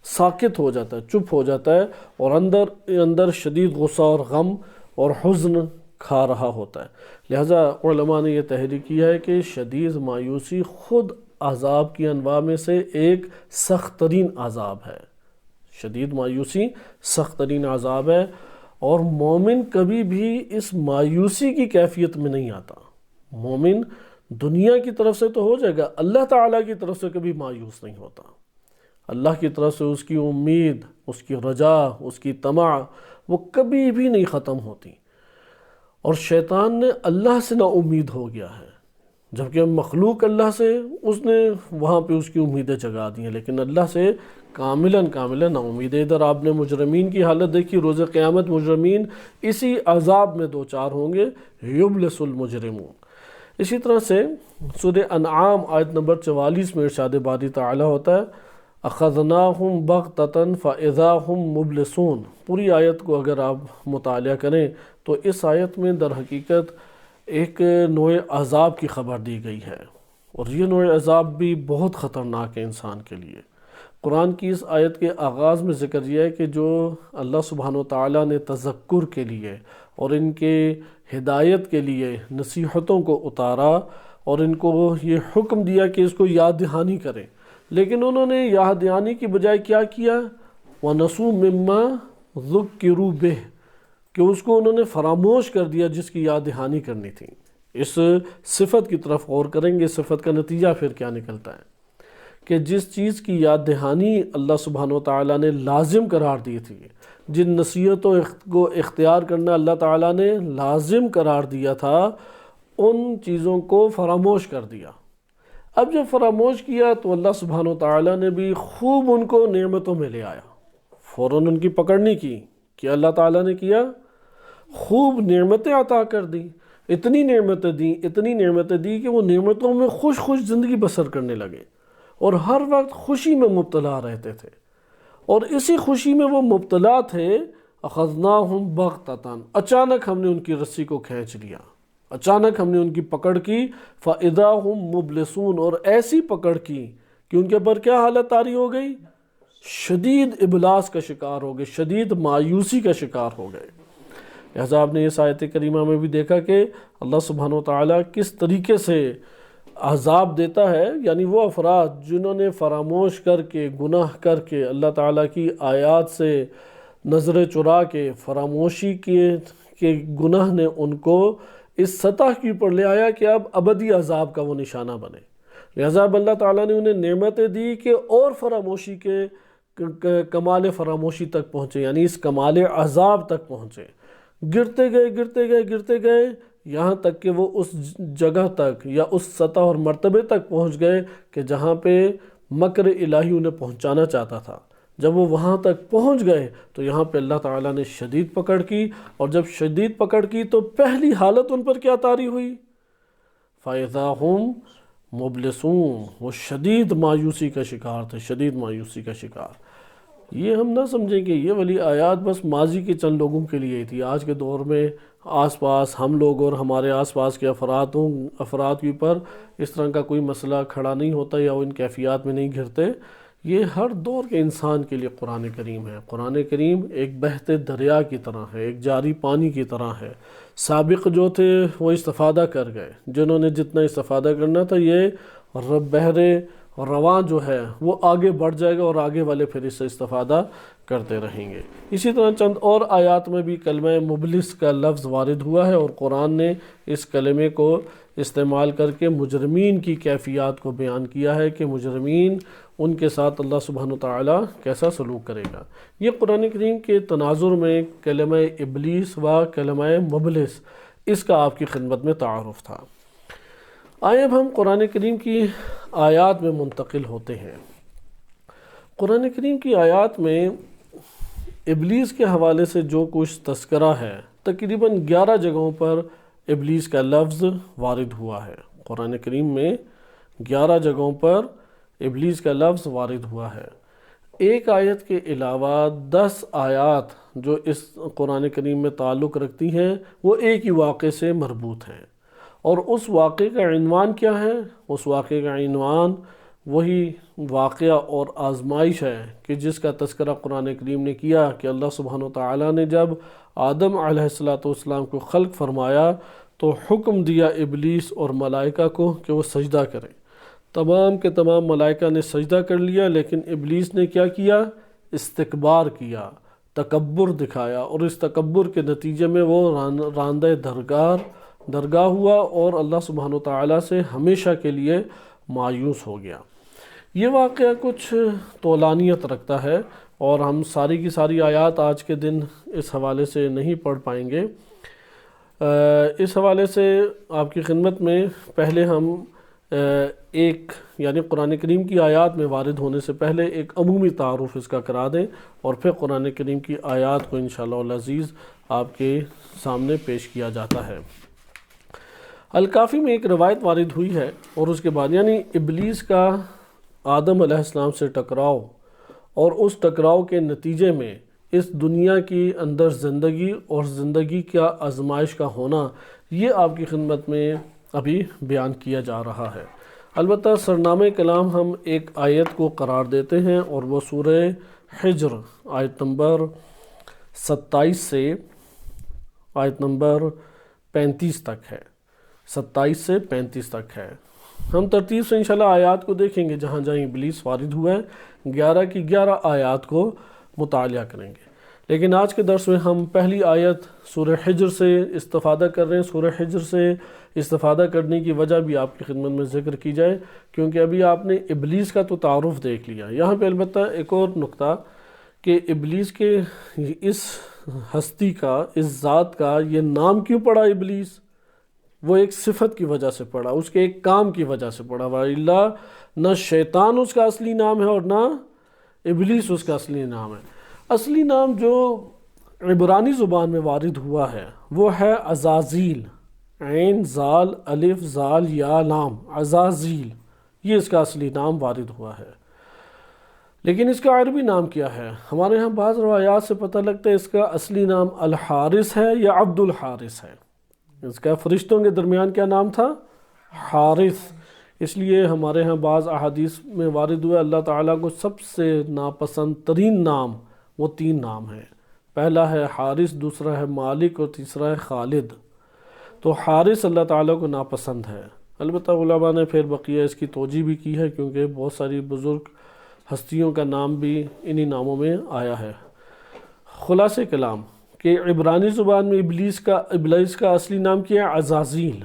A: ساکت ہو جاتا ہے، چپ ہو جاتا ہے، اور اندر شدید غصہ اور غم اور حزن کھا رہا ہوتا ہے۔ لہٰذا علماء نے یہ تحریر کیا ہے کہ شدید مایوسی خود عذاب کی انواع میں سے ایک سخت ترین عذاب ہے۔ شدید مایوسی سخت ترین عذاب ہے، اور مومن کبھی بھی اس مایوسی کی کیفیت میں نہیں آتا۔ مومن دنیا کی طرف سے تو ہو جائے گا، اللہ تعالیٰ کی طرف سے کبھی مایوس نہیں ہوتا۔ اللہ کی طرف سے اس کی امید، اس کی رجا، اس کی طمع وہ کبھی بھی نہیں ختم ہوتی۔ اور شیطان نے اللہ سے نا امید ہو گیا ہے، جبکہ مخلوق اللہ سے اس نے وہاں پہ اس کی امیدیں جگا دی ہیں، لیکن اللہ سے کاملاً نا امید ہے۔ ادھر آپ نے مجرمین کی حالت دیکھی، روز قیامت مجرمین اسی عذاب میں دوچار ہوں گے، یبلس المجرمون۔ اسی طرح سے سورہ انعام آیت نمبر 44 میں ارشاد باری تعالیٰ ہوتا ہے اخذناہم بغتۃ فاذا ہم مبلسون۔ پوری آیت کو اگر آپ مطالعہ کریں تو اس آیت میں در حقیقت ایک نوع عذاب کی خبر دی گئی ہے، اور یہ نوع عذاب بھی بہت خطرناک ہے انسان کے لیے۔ قرآن کی اس آیت کے آغاز میں ذکر یہ ہے کہ جو اللہ سبحانہ و تعالیٰ نے تذکر کے لیے اور ان کے ہدایت کے لیے نصیحتوں کو اتارا اور ان کو یہ حکم دیا کہ اس کو یاد دہانی کریں، لیکن انہوں نے یاد دہانی کی بجائے کیا کیا؟ وَنَسُوا مِمَّا ذُكِّرُوا بِهِ، کہ اس کو انہوں نے فراموش کر دیا جس کی یاد دہانی کرنی تھی۔ اس صفت کی طرف غور کریں گے، صفت کا نتیجہ پھر کیا نکلتا ہے کہ جس چیز کی یاد دہانی اللہ سبحانہ و تعالیٰ نے لازم قرار دی تھی، جن نصیحتوں کو اختیار کرنا اللہ تعالیٰ نے لازم قرار دیا تھا، ان چیزوں کو فراموش کر دیا۔ اب جب فراموش کیا تو اللہ سبحانہ و تعالیٰ نے بھی خوب ان کو نعمتوں میں لے آیا، فوراً ان کی پکڑ نہیں کی۔ کیا اللہ تعالیٰ نے کیا؟ خوب نعمتیں عطا کر دی، اتنی نعمتیں دی کہ وہ نعمتوں میں خوش زندگی بسر کرنے لگے، اور ہر وقت خوشی میں مبتلا رہتے تھے، اور اسی خوشی میں وہ مبتلا تھے۔ اخذناہم بغتۃ، اچانک ہم نے ان کی رسی کو کھینچ لیا، اچانک ہم نے ان کی پکڑ کی۔ فَإِذَا هُمْ مُبْلِسُونَ، اور ایسی پکڑ کی کہ ان کے پر کیا حالت طاری ہو گئی؟ شدید ابلاس کا شکار ہو گئے، شدید مایوسی کا شکار ہو گئے۔ لہذا آپ نے اس آیت کریمہ میں بھی دیکھا کہ اللہ سبحانہ و تعالیٰ کس طریقے سے عذاب دیتا ہے، یعنی وہ افراد جنہوں نے فراموش کر کے، گناہ کر کے، اللہ تعالیٰ کی آیات سے نظر چرا کے، فراموشی کے گناہ نے ان کو اس سطح کی اوپر لے آیا کہ اب ابدی عذاب کا وہ نشانہ بنے۔ لہذا اب اللہ تعالیٰ نے انہیں نعمتیں دی کہ اور فراموشی کے کمال فراموشی تک پہنچے، یعنی اس کمال عذاب تک پہنچے، گرتے گئے یہاں تک کہ وہ اس جگہ تک یا اس سطح اور مرتبے تک پہنچ گئے کہ جہاں پہ مکر الہی انہیں پہنچانا چاہتا تھا۔ جب وہ وہاں تک پہنچ گئے تو یہاں پہ اللہ تعالیٰ نے شدید پکڑ کی، اور جب شدید پکڑ کی تو پہلی حالت ان پر کیا طاری ہوئی؟ فَإِذَا هُمْ مبلسون، وہ شدید مایوسی کا شکار تھے، شدید مایوسی کا شکار۔ یہ ہم نہ سمجھیں کہ یہ والی آیات بس ماضی کے چند لوگوں کے لیے تھی۔ آج کے دور میں آس پاس ہم لوگ اور ہمارے آس پاس کے افراد کے اوپر اس طرح کا کوئی مسئلہ کھڑا نہیں ہوتا یا وہ ان کیفیات میں نہیں گھرتے۔ یہ ہر دور کے انسان کے لیے قرآن کریم ہے۔ قرآن کریم ایک بہتے دریا کی طرح ہے، ایک جاری پانی کی طرح ہے۔ سابق جو تھے وہ استفادہ کر گئے، جنہوں نے جتنا استفادہ کرنا تھا، یہ بحر رواں جو ہے وہ آگے بڑھ جائے گا، اور آگے والے پھر اس سے استفادہ کرتے رہیں گے۔ اسی طرح چند اور آیات میں بھی کلمہ مبلس کا لفظ وارد ہوا ہے، اور قرآن نے اس کلمے کو استعمال کر کے مجرمین کی کیفیات کو بیان کیا ہے کہ مجرمین ان کے ساتھ اللہ سبحانہ وتعالیٰ کیسا سلوک کرے گا۔ یہ قرآن کریم کے تناظر میں کلمہ ابلیس و کلمہ مبلس، اس کا آپ کی خدمت میں تعارف تھا۔ آئیں اب ہم قرآن کریم کی آیات میں منتقل ہوتے ہیں۔ قرآن کریم کی آیات میں ابلیس کے حوالے سے جو کچھ تذکرہ ہے، تقریباً 11 جگہوں پر ابلیس کا لفظ وارد ہوا ہے۔ قرآن کریم میں 11 جگہوں پر ابلیس کا لفظ وارد ہوا ہے۔ ایک آیت کے علاوہ 10 آیات جو اس قرآن کریم میں تعلق رکھتی ہیں وہ ایک ہی واقعے سے مربوط ہیں، اور اس واقعے کا عنوان کیا ہے؟ اس واقعے کا عنوان وہی واقعہ اور آزمائش ہے کہ جس کا تذکرہ قرآن کریم نے کیا کہ اللہ سبحانہ وتعالیٰ نے جب آدم علیہ السلام کو خلق فرمایا تو حکم دیا ابلیس اور ملائکہ کو کہ وہ سجدہ کریں۔ تمام کے تمام ملائکہ نے سجدہ کر لیا، لیکن ابلیس نے کیا کیا؟ استکبار کیا، تکبر دکھایا، اور اس تکبر کے نتیجے میں وہ راندہ درگاہ ہوا اور اللہ سبحانہ وتعالیٰ سے ہمیشہ کے لیے مایوس ہو گیا۔ یہ واقعہ کچھ طولانیت رکھتا ہے اور ہم ساری کی ساری آیات آج کے دن اس حوالے سے نہیں پڑھ پائیں گے۔ اس حوالے سے آپ کی خدمت میں پہلے ہم ایک یعنی قرآن کریم کی آیات میں وارد ہونے سے پہلے ایک عمومی تعارف اس کا کرا دیں، اور پھر قرآن کریم کی آیات کو انشاءاللہ العزیز آپ کے سامنے پیش کیا جاتا ہے۔ الکافی میں ایک روایت وارد ہوئی ہے، اور اس کے بعد یعنی ابلیس کا آدم علیہ السلام سے ٹکراؤ اور اس ٹکراؤ کے نتیجے میں اس دنیا کی اندر زندگی اور زندگی کا آزمائش کا ہونا، یہ آپ کی خدمت میں ابھی بیان کیا جا رہا ہے۔ البتہ سرنامہ کلام ہم ایک آیت کو قرار دیتے ہیں، اور وہ سورہ حجر آیت نمبر 27 سے آیت نمبر 35 تک ہے، 27 سے 35 تک ہے۔ ہم ترتیب سے انشاءاللہ آیات کو دیکھیں گے، جہاں جہاں ابلیس وارد ہوا ہے 11 کی 11 آیات کو مطالعہ کریں گے، لیکن آج کے درس میں ہم پہلی آیت سورہ حجر سے استفادہ کر رہے ہیں۔ سورہ حجر سے استفادہ کرنے کی وجہ بھی آپ کی خدمت میں ذکر کی جائے، کیونکہ ابھی آپ نے ابلیس کا تو تعارف دیکھ لیا۔ یہاں پہ البتہ ایک اور نقطہ کہ ابلیس کے اس ہستی کا، اس ذات کا یہ نام کیوں پڑا ابلیس؟ وہ ایک صفت کی وجہ سے پڑا، اس کے ایک کام کی وجہ سے پڑا، وَإِلَّا نہ شیطان اس کا اصلی نام ہے اور نہ ابلیس اس کا اصلی نام ہے۔ اصلی نام جو عبرانی زبان میں وارد ہوا ہے وہ ہے عزازیل، عین زال الف زال یا لام، عزازیل، یہ اس کا اصلی نام وارد ہوا ہے۔ لیکن اس کا عربی نام کیا ہے؟ ہمارے ہاں بعض روایات سے پتہ لگتا ہے اس کا اصلی نام الحارث ہے یا عبد الحارث ہے۔ اس کا فرشتوں کے درمیان کیا نام تھا؟ حارث۔ اس لیے ہمارے ہاں بعض احادیث میں وارد ہوا اللہ تعالیٰ کو سب سے ناپسند ترین نام وہ 3 نام ہیں، پہلا ہے حارث، دوسرا ہے مالک، اور تیسرا ہے خالد۔ تو حارث اللہ تعالیٰ کو ناپسند ہے۔ البتہ علماء نے پھر بقیہ اس کی توجیہ بھی کی ہے، کیونکہ بہت ساری بزرگ ہستیوں کا نام بھی انہی ناموں میں آیا ہے۔ خلاصہ کلام کہ عبرانی زبان میں ابلیس کا اصلی نام کیا ہے؟ عزازیل،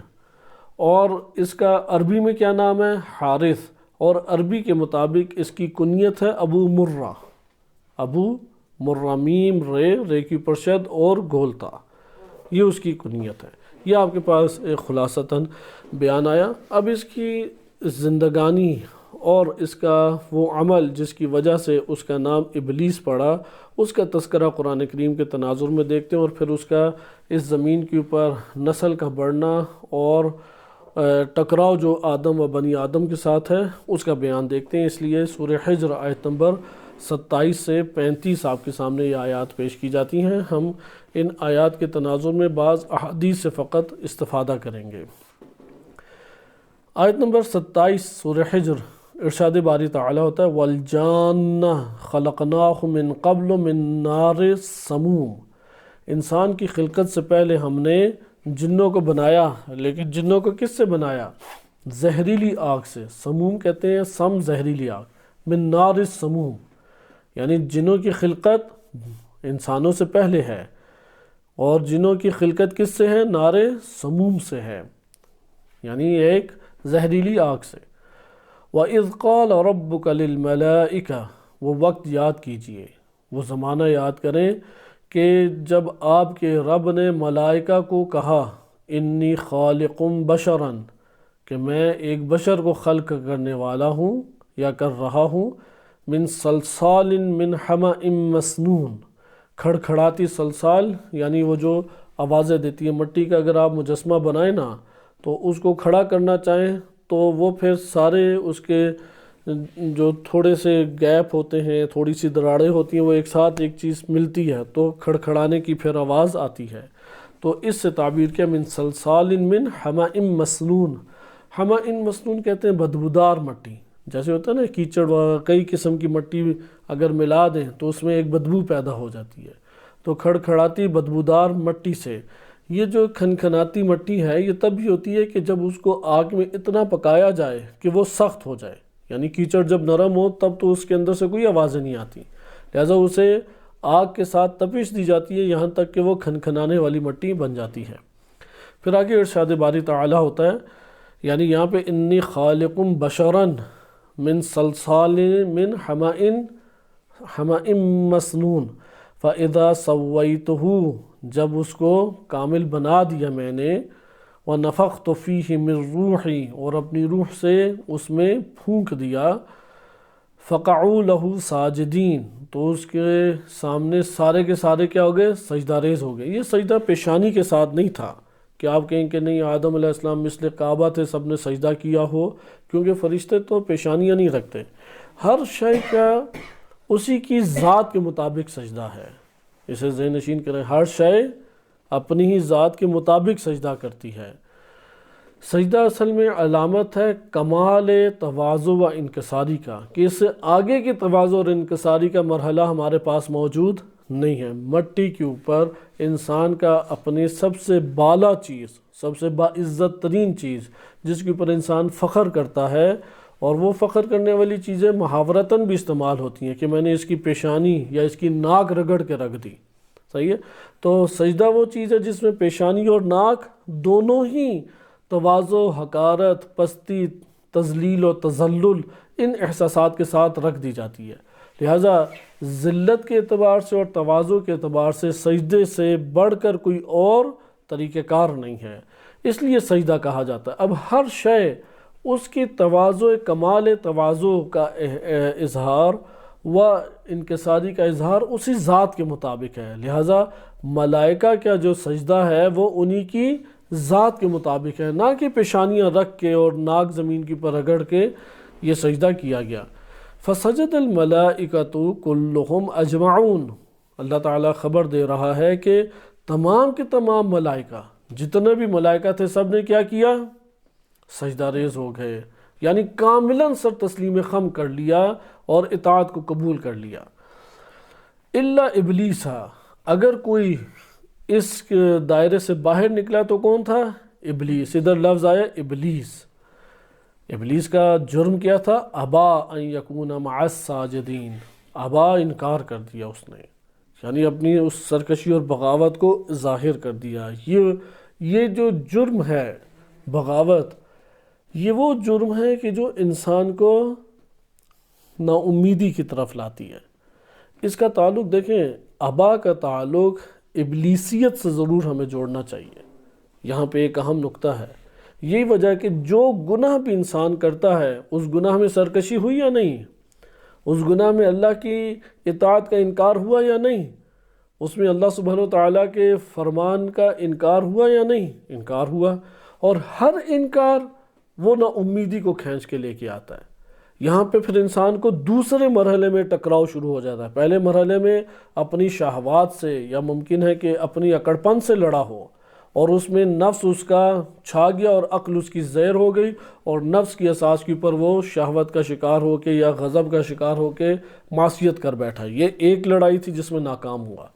A: اور اس کا عربی میں کیا نام ہے؟ حارث، اور عربی کے مطابق اس کی کنیت ہے ابو مرہ، ابو مرہ، میم رے کی پرشد اور گولتا، یہ اس کی کنیت ہے۔ یہ آپ کے پاس ایک خلاصتاً بیان آیا۔ اب اس کی زندگانی اور اس کا وہ عمل جس کی وجہ سے اس کا نام ابلیس پڑا، اس کا تذکرہ قرآن کریم کے تناظر میں دیکھتے ہیں، اور پھر اس کا اس زمین کے اوپر نسل کا بڑھنا اور ٹکراؤ جو آدم و بنی آدم کے ساتھ ہے اس کا بیان دیکھتے ہیں۔ اس لیے سورہ حجر آیت نمبر 27 سے 35 آپ کے سامنے یہ آیات پیش کی جاتی ہیں۔ ہم ان آیات کے تناظر میں بعض احادیث سے فقط استفادہ کریں گے۔ آیت نمبر 27 سورہ حجر، ارشاد باری تعالیٰ ہوتا ہے وَالْجَانَّ خَلَقْنَاهُ مِن قَبْلُ مِن نَارِ السَّمُومِ، انسان کی خلقت سے پہلے ہم نے جنوں کو بنایا، لیکن جنوں کو کس سے بنایا؟ زہریلی آگ سے۔ سموم کہتے ہیں سم، زہریلی آگ، من نار السموم، یعنی جنوں کی خلقت انسانوں سے پہلے ہے، اور جنوں کی خلقت کس سے ہے؟ نار سموم سے ہے، یعنی ایک زہریلی آگ سے۔ وَإِذْ قَالَ رَبُّكَ لِلْمَلَائِكَةِ، وہ وقت یاد کیجئے، وہ زمانہ یاد کریں کہ جب آپ کے رب نے ملائکہ کو کہا انی خالق بشراً، کہ میں ایک بشر کو خلق کرنے والا ہوں یا کر رہا ہوں، من صلصال من حمأ مسنون، کھڑکھڑاتی صلصال، یعنی وہ جو آوازیں دیتی ہے مٹی کا، اگر آپ مجسمہ بنائیں نا تو اس کو کھڑا کرنا چاہیں تو وہ پھر سارے اس کے جو تھوڑے سے گیپ ہوتے ہیں، تھوڑی سی دراڑیں ہوتی ہیں، وہ ایک ساتھ ایک چیز ملتی ہے تو کھڑکھڑانے کی پھر آواز آتی ہے۔ تو اس سے تعبیر کیا؟ من صلصال من حمأ مسنون۔ حمأ مسنون کہتے ہیں بدبودار مٹی، جیسے ہوتا ہے نا کیچڑ وغیرہ کئی قسم کی مٹی اگر ملا دیں تو اس میں ایک بدبو پیدا ہو جاتی ہے، تو کھڑکھڑاتی بدبودار مٹی سے یہ جو کھنکھناتی مٹی ہے یہ تب بھی ہوتی ہے کہ جب اس کو آگ میں اتنا پکایا جائے کہ وہ سخت ہو جائے، یعنی کیچڑ جب نرم ہو تب تو اس کے اندر سے کوئی آوازیں نہیں آتی، لہٰذا اسے آگ کے ساتھ تپش دی جاتی ہے یہاں تک کہ وہ کھنکھنانے والی مٹی بن جاتی ہے۔ پھر آگے ارشاد باری تعالیٰ ہوتا ہے، یعنی یہاں پہ انی خالق بشرا من صلصال من حمأ مسنون فَإِذَا سَوَّيْتُهُ جب اس کو کامل بنا دیا میں نے، وَنَفَخْتُ فِيهِ مِن رُوحِي اور اپنی روح سے اس میں پھونک دیا، فَقَعُوا لَهُ سَاجِدِينَ تو اس کے سامنے سارے کے سارے کیا ہو گئے؟ سجدہ ریز ہو گئے۔ یہ سجدہ پیشانی کے ساتھ نہیں تھا کہ آپ کہیں کہ نہیں آدم علیہ السلام مثل کعبہ تھے سب نے سجدہ کیا ہو، کیونکہ فرشتے تو پیشانیاں نہیں رکھتے، ہر شے کا اسی کی ذات کے مطابق سجدہ ہے، اسے ذہن نشین کریں، ہر شے اپنی ہی ذات کے مطابق سجدہ کرتی ہے۔ سجدہ اصل میں علامت ہے کمال تواضع و انکساری کا، کہ اس سے آگے کی تواضع اور انکساری کا مرحلہ ہمارے پاس موجود نہیں ہے۔ مٹی کے اوپر انسان کا اپنی سب سے بالا چیز، سب سے باعزت ترین چیز جس کے اوپر انسان فخر کرتا ہے، اور وہ فخر کرنے والی چیزیں محاورتاً بھی استعمال ہوتی ہیں کہ میں نے اس کی پیشانی یا اس کی ناک رگڑ کے رکھ دی، صحیح ہے؟ تو سجدہ وہ چیز ہے جس میں پیشانی اور ناک دونوں ہی تواضع، حقارت، پستی، تذلیل و تذلل ان احساسات کے ساتھ رکھ دی جاتی ہے۔ لہٰذا ذلت کے اعتبار سے اور تواضع کے اعتبار سے سجدے سے بڑھ کر کوئی اور طریقہ کار نہیں ہے، اس لیے سجدہ کہا جاتا ہے۔ اب ہر شے اس کی تواضع، کمال تواضع کا اظہار و انکساری کا اظہار اسی ذات کے مطابق ہے، لہٰذا ملائکہ کا جو سجدہ ہے وہ انہی کی ذات کے مطابق ہے، نہ کہ پیشانیاں رکھ کے اور ناک زمین کی پر رگڑ کے یہ سجدہ کیا گیا۔ فسجد الملائکۃ کلہم اجمعون، اللہ تعالیٰ خبر دے رہا ہے کہ تمام کے تمام ملائکہ، جتنے بھی ملائکہ تھے سب نے کیا کیا؟ سجدہ ریز ہو گئے، یعنی کاملاً سر تسلیم خم کر لیا اور اطاعت کو قبول کر لیا۔ الا ابلیس، اگر کوئی اس دائرے سے باہر نکلا تو کون تھا؟ ابلیس، ادھر لفظ آیا ابلیس۔ ابلیس کا جرم کیا تھا؟ ابا ان یکون مع الساجدین، ابا انکار کر دیا اس نے، یعنی اپنی اس سرکشی اور بغاوت کو ظاہر کر دیا۔ یہ جو جرم ہے بغاوت، یہ وہ جرم ہے کہ جو انسان کو نا امیدی کی طرف لاتی ہے۔ اس کا تعلق دیکھیں، ابا کا تعلق ابلیسیت سے ضرور ہمیں جوڑنا چاہیے، یہاں پہ ایک اہم نقطہ ہے۔ یہی وجہ ہے کہ جو گناہ بھی انسان کرتا ہے اس گناہ میں سرکشی ہوئی یا نہیں، اس گناہ میں اللہ کی اطاعت کا انکار ہوا یا نہیں، اس میں اللہ سبحانہ وتعالیٰ کے فرمان کا انکار ہوا یا نہیں، انکار ہوا، اور ہر انکار وہ نا امیدی کو کھینچ کے لے کے آتا ہے۔ یہاں پہ پھر انسان کو دوسرے مرحلے میں ٹکراؤ شروع ہو جاتا ہے۔ پہلے مرحلے میں اپنی شہوات سے، یا ممکن ہے کہ اپنی اکڑپن سے لڑا ہو، اور اس میں نفس اس کا چھا گیا اور عقل اس کی زیر ہو گئی، اور نفس کی اساس کے اوپر وہ شہوت کا شکار ہو کے یا غضب کا شکار ہو کے معصیت کر بیٹھا۔ یہ ایک لڑائی تھی جس میں ناکام ہوا۔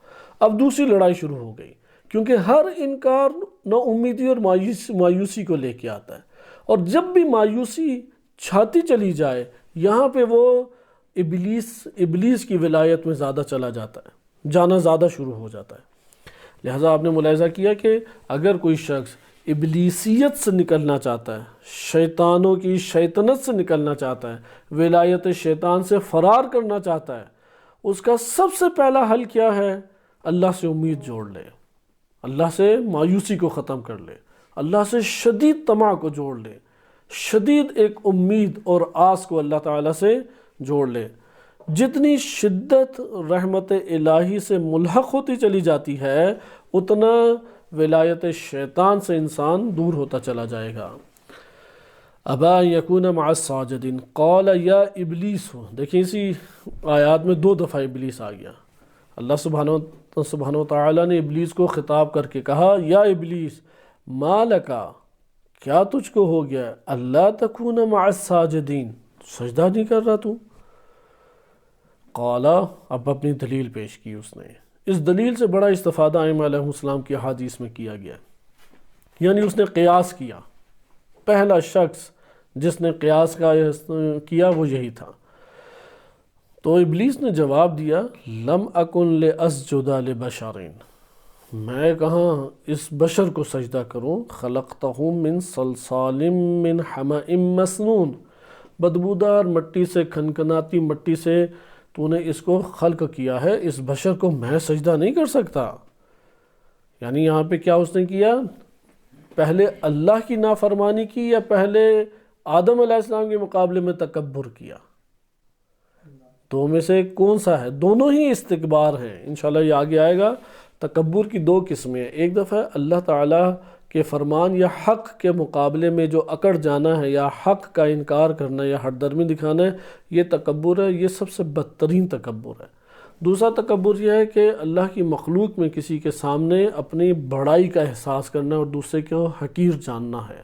A: اب دوسری لڑائی شروع ہو گئی، کیونکہ ہر انکار نا امیدی اور مایوسی کو لے کے آتا ہے، اور جب بھی مایوسی چھاتی چلی جائے یہاں پہ وہ ابلیس کی ولایت میں زیادہ چلا جاتا ہے، جانا زیادہ شروع ہو جاتا ہے۔ لہٰذا آپ نے ملاحظہ کیا کہ اگر کوئی شخص ابلیسیت سے نکلنا چاہتا ہے، شیطانوں کی شیطنت سے نکلنا چاہتا ہے، ولایت شیطان سے فرار کرنا چاہتا ہے، اس کا سب سے پہلا حل کیا ہے؟ اللہ سے امید جوڑ لے، اللہ سے مایوسی کو ختم کر لے، اللہ سے شدید طمع کو جوڑ لے، شدید ایک امید اور آس کو اللہ تعالیٰ سے جوڑ لے۔ جتنی شدت رحمت الہی سے ملحق ہوتی چلی جاتی ہے اتنا ولایت شیطان سے انسان دور ہوتا چلا جائے گا۔ ابا یکون مع الساجدین قال یا ابلیس، دیکھیں اسی آیات میں 2 دفعہ ابلیس آ گیا۔ اللہ سبحانہ وتعالیٰ نے ابلیس کو خطاب کر کے کہا، یا ابلیس ما لکا، کیا تجھ کو ہو گیا، اللہ تکون مع الساجدین، سجدہ نہیں کر رہا تو؟ قالا، اب اپنی دلیل پیش کی اس نے. اس دلیل سے بڑا استفادہ ائمہ علیہ السلام کی احادیث میں کیا گیا، یعنی اس نے قیاس کیا. پہلا شخص جس نے قیاس کیا وہ یہی تھا. تو ابلیس نے جواب دیا، لم اکن لاسجد لبشر، میں کہاں اس بشر کو سجدہ کروں، خلقتہ من صلصال من حمأ مسنون، بدبودار مٹی سے، کھنکھناتی مٹی سے تو نے اس کو خلق کیا ہے، اس بشر کو میں سجدہ نہیں کر سکتا. یعنی یہاں پہ کیا اس نے کیا؟ پہلے اللہ کی نافرمانی کی یا پہلے آدم علیہ السلام کے مقابلے میں تکبر کیا؟ دو میں سے کون سا ہے؟ دونوں ہی استکبار ہیں. انشاءاللہ یہ آگے آئے گا. تکبر کی دو قسمیں ہیں. ایک دفعہ اللہ تعالیٰ کے فرمان یا حق کے مقابلے میں جو اکڑ جانا ہے یا حق کا انکار کرنا یا ہٹ درمی دکھانا ہے، یہ تکبر ہے. یہ سب سے بدترین تکبر ہے. دوسرا تکبر یہ ہے کہ اللہ کی مخلوق میں کسی کے سامنے اپنی بڑائی کا احساس کرنا اور دوسرے کو حقیر جاننا ہے.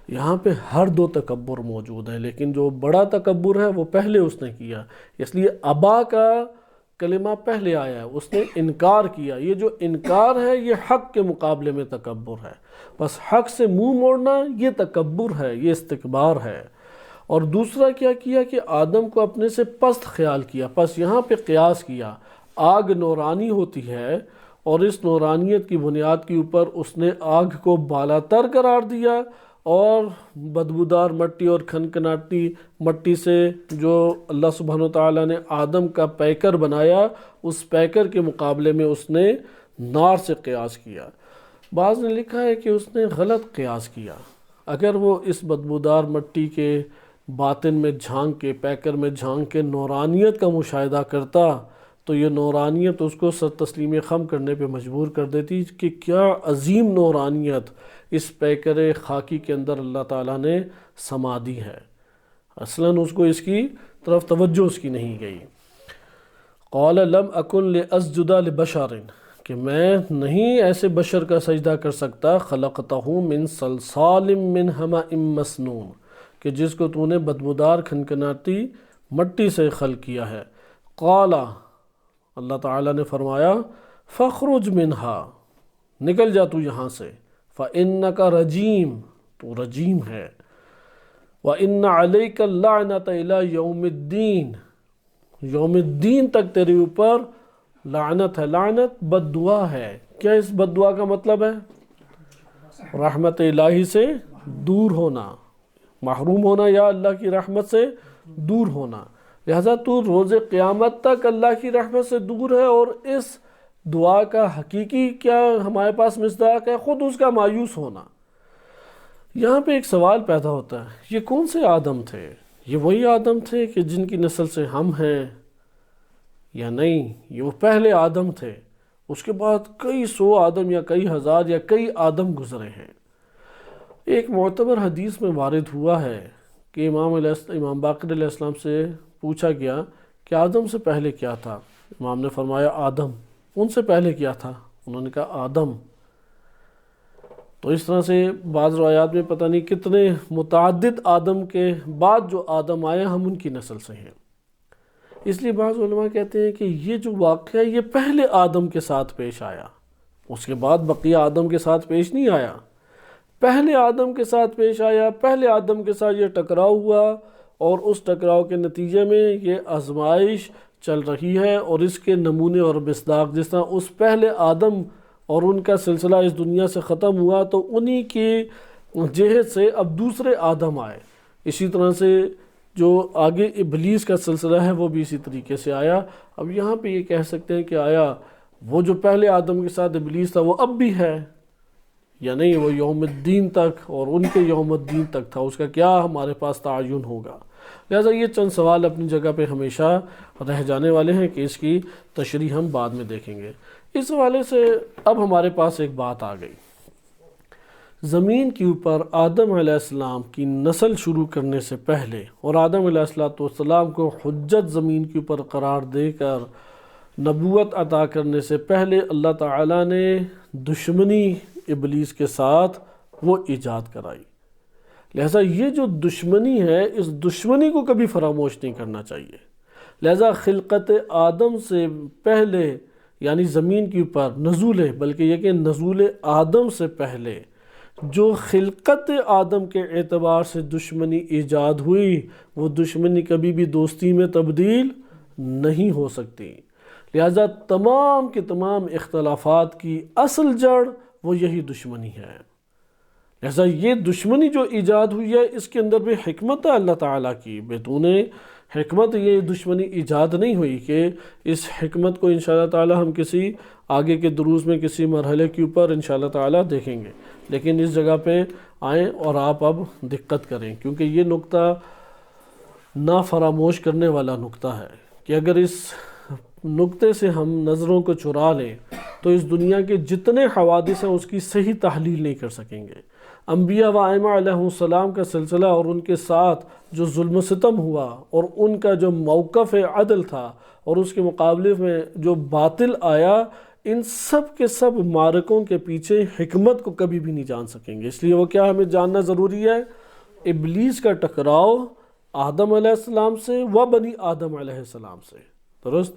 A: یہاں پہ ہر دو تکبر موجود ہیں، لیکن جو بڑا تکبر ہے وہ پہلے اس نے کیا، اس لیے ابا کا کلمہ پہلے آیا ہے. اس نے انکار کیا. یہ جو انکار ہے یہ حق کے مقابلے میں تکبر ہے. بس حق سے منہ موڑنا یہ تکبر ہے، یہ استکبار ہے. اور دوسرا کیا کیا کہ آدم کو اپنے سے پست خیال کیا. پس یہاں پہ قیاس کیا. آگ نورانی ہوتی ہے اور اس نورانیت کی بنیاد کے اوپر اس نے آگ کو بالاتر قرار دیا، اور بدبودار مٹی اور کھنکھناتی مٹی سے جو اللہ سبحانہ وتعالیٰ نے آدم کا پیکر بنایا، اس پیکر کے مقابلے میں اس نے نار سے قیاس کیا. بعض نے لکھا ہے کہ اس نے غلط قیاس کیا. اگر وہ اس بدبودار مٹی کے باطن میں جھانک کے، پیکر میں جھانک کے نورانیت کا مشاہدہ کرتا تو یہ نورانیت اس کو تسلیم خم کرنے پہ مجبور کر دیتی کہ کیا عظیم نورانیت اس پیکر خاکی کے اندر اللہ تعالیٰ نے سما دی ہے. اصلاً اس کو اس کی طرف توجہ اس کی نہیں گئی. قال لم اکن لاسجد لبشر، کہ میں نہیں ایسے بشر کا سجدہ کر سکتا، خلقتہ من صلصال من حمأ مسنون، کہ جس کو تو نے بدبودار کھنکھناتی مٹی سے خلق کیا ہے. قال، اللہ تعالیٰ نے فرمایا، فخرج منہا، نکل جا تو یہاں سے، فإنک رجیم، تو رجیم ہے، وإن علیک اللعنۃ الی یوم الدین، یوم الدین تک تیرے اوپر لعنت ہے. لعنت بد دعا ہے. کیا اس بد دعا کا مطلب ہے؟ رحمت الہی سے دور ہونا، محروم ہونا یا اللہ کی رحمت سے دور ہونا. لہذا تو روز قیامت تک اللہ کی رحمت سے دور ہے، اور اس دعا کا حقیقی کیا ہمارے پاس مصداق ہے؟ خود اس کا مایوس ہونا. یہاں پہ ایک سوال پیدا ہوتا ہے، یہ کون سے آدم تھے؟ یہ وہی آدم تھے کہ جن کی نسل سے ہم ہیں یا نہیں؟ یہ وہ پہلے آدم تھے. اس کے بعد کئی سو آدم یا کئی ہزار یا کئی آدم گزرے ہیں. ایک معتبر حدیث میں وارد ہوا ہے کہ امام باقر علیہ السلام سے پوچھا گیا کہ آدم سے پہلے کیا تھا؟ امام نے فرمایا آدم. ان سے پہلے کیا تھا؟ انہوں نے کہا آدم. تو اس طرح سے بعض روایات میں پتہ نہیں کتنے متعدد آدم کے بعد جو آدم آئے ہم ان کی نسل سے ہیں. اس لیے بعض علماء کہتے ہیں کہ یہ جو واقعہ یہ پہلے آدم کے ساتھ پیش آیا، اس کے بعد بقیہ آدم کے ساتھ پیش نہیں آیا. پہلے آدم کے ساتھ پیش آیا، پہلے آدم کے ساتھ یہ ٹکراؤ ہوا، اور اس ٹکراؤ کے نتیجے میں یہ آزمائش چل رہی ہے. اور اس کے نمونے اور مصداق جس طرح اس پہلے آدم اور ان کا سلسلہ اس دنیا سے ختم ہوا تو انہی کی جہت سے اب دوسرے آدم آئے. اسی طرح سے جو آگے ابلیس کا سلسلہ ہے وہ بھی اسی طریقے سے آیا. اب یہاں پہ یہ کہہ سکتے ہیں کہ آیا وہ جو پہلے آدم کے ساتھ ابلیس تھا وہ اب بھی ہے یا نہیں؟ وہ یوم الدین تک اور ان کے یوم الدین تک تھا، اس کا کیا ہمارے پاس تعین ہوگا؟ لہٰذا یہ چند سوال اپنی جگہ پہ ہمیشہ رہ جانے والے ہیں کہ اس کی تشریح ہم بعد میں دیکھیں گے. اس حوالے سے اب ہمارے پاس ایک بات آ گئی. زمین کے اوپر آدم علیہ السلام کی نسل شروع کرنے سے پہلے اور آدم علیہ السلام کو حجت زمین کے اوپر قرار دے کر نبوت عطا کرنے سے پہلے اللہ تعالیٰ نے دشمنی ابلیس کے ساتھ وہ ایجاد کرائی. لہٰذا یہ جو دشمنی ہے اس دشمنی کو کبھی فراموش نہیں کرنا چاہیے۔ لہٰذا خلقت آدم سے پہلے یعنی زمین کے اوپر نزول بلکہ یہ کہ نزول آدم سے پہلے جو خلقت آدم کے اعتبار سے دشمنی ایجاد ہوئی وہ دشمنی کبھی بھی دوستی میں تبدیل نہیں ہو سکتی۔ لہٰذا تمام کے تمام اختلافات کی اصل جڑ وہ یہی دشمنی ہے۔ لہٰذا یہ دشمنی جو ایجاد ہوئی ہے اس کے اندر بھی حکمت ہے اللہ تعالیٰ کی، بیتون حکمت یہ دشمنی ایجاد نہیں ہوئی کہ اس حکمت کو انشاءاللہ تعالیٰ ہم کسی آگے کے دروس میں کسی مرحلے کے اوپر انشاءاللہ تعالیٰ دیکھیں گے، لیکن اس جگہ پہ آئیں اور آپ اب دقت کریں، کیونکہ یہ نقطہ نا فراموش کرنے والا نقطہ ہے کہ اگر اس نقطے سے ہم نظروں کو چرا لیں تو اس دنیا کے جتنے حوادث ہیں اس کی صحیح تحلیل نہیں کر سکیں گے۔ انبیاء و ائمہ علیہ السلام کا سلسلہ اور ان کے ساتھ جو ظلم و ستم ہوا اور ان کا جو موقف عدل تھا اور اس کے مقابلے میں جو باطل آیا، ان سب کے سب معرکوں کے پیچھے حکمت کو کبھی بھی نہیں جان سکیں گے۔ اس لیے وہ کیا ہمیں جاننا ضروری ہے؟ ابلیس کا ٹکراؤ آدم علیہ السلام سے و بنی آدم علیہ السلام سے، درست؟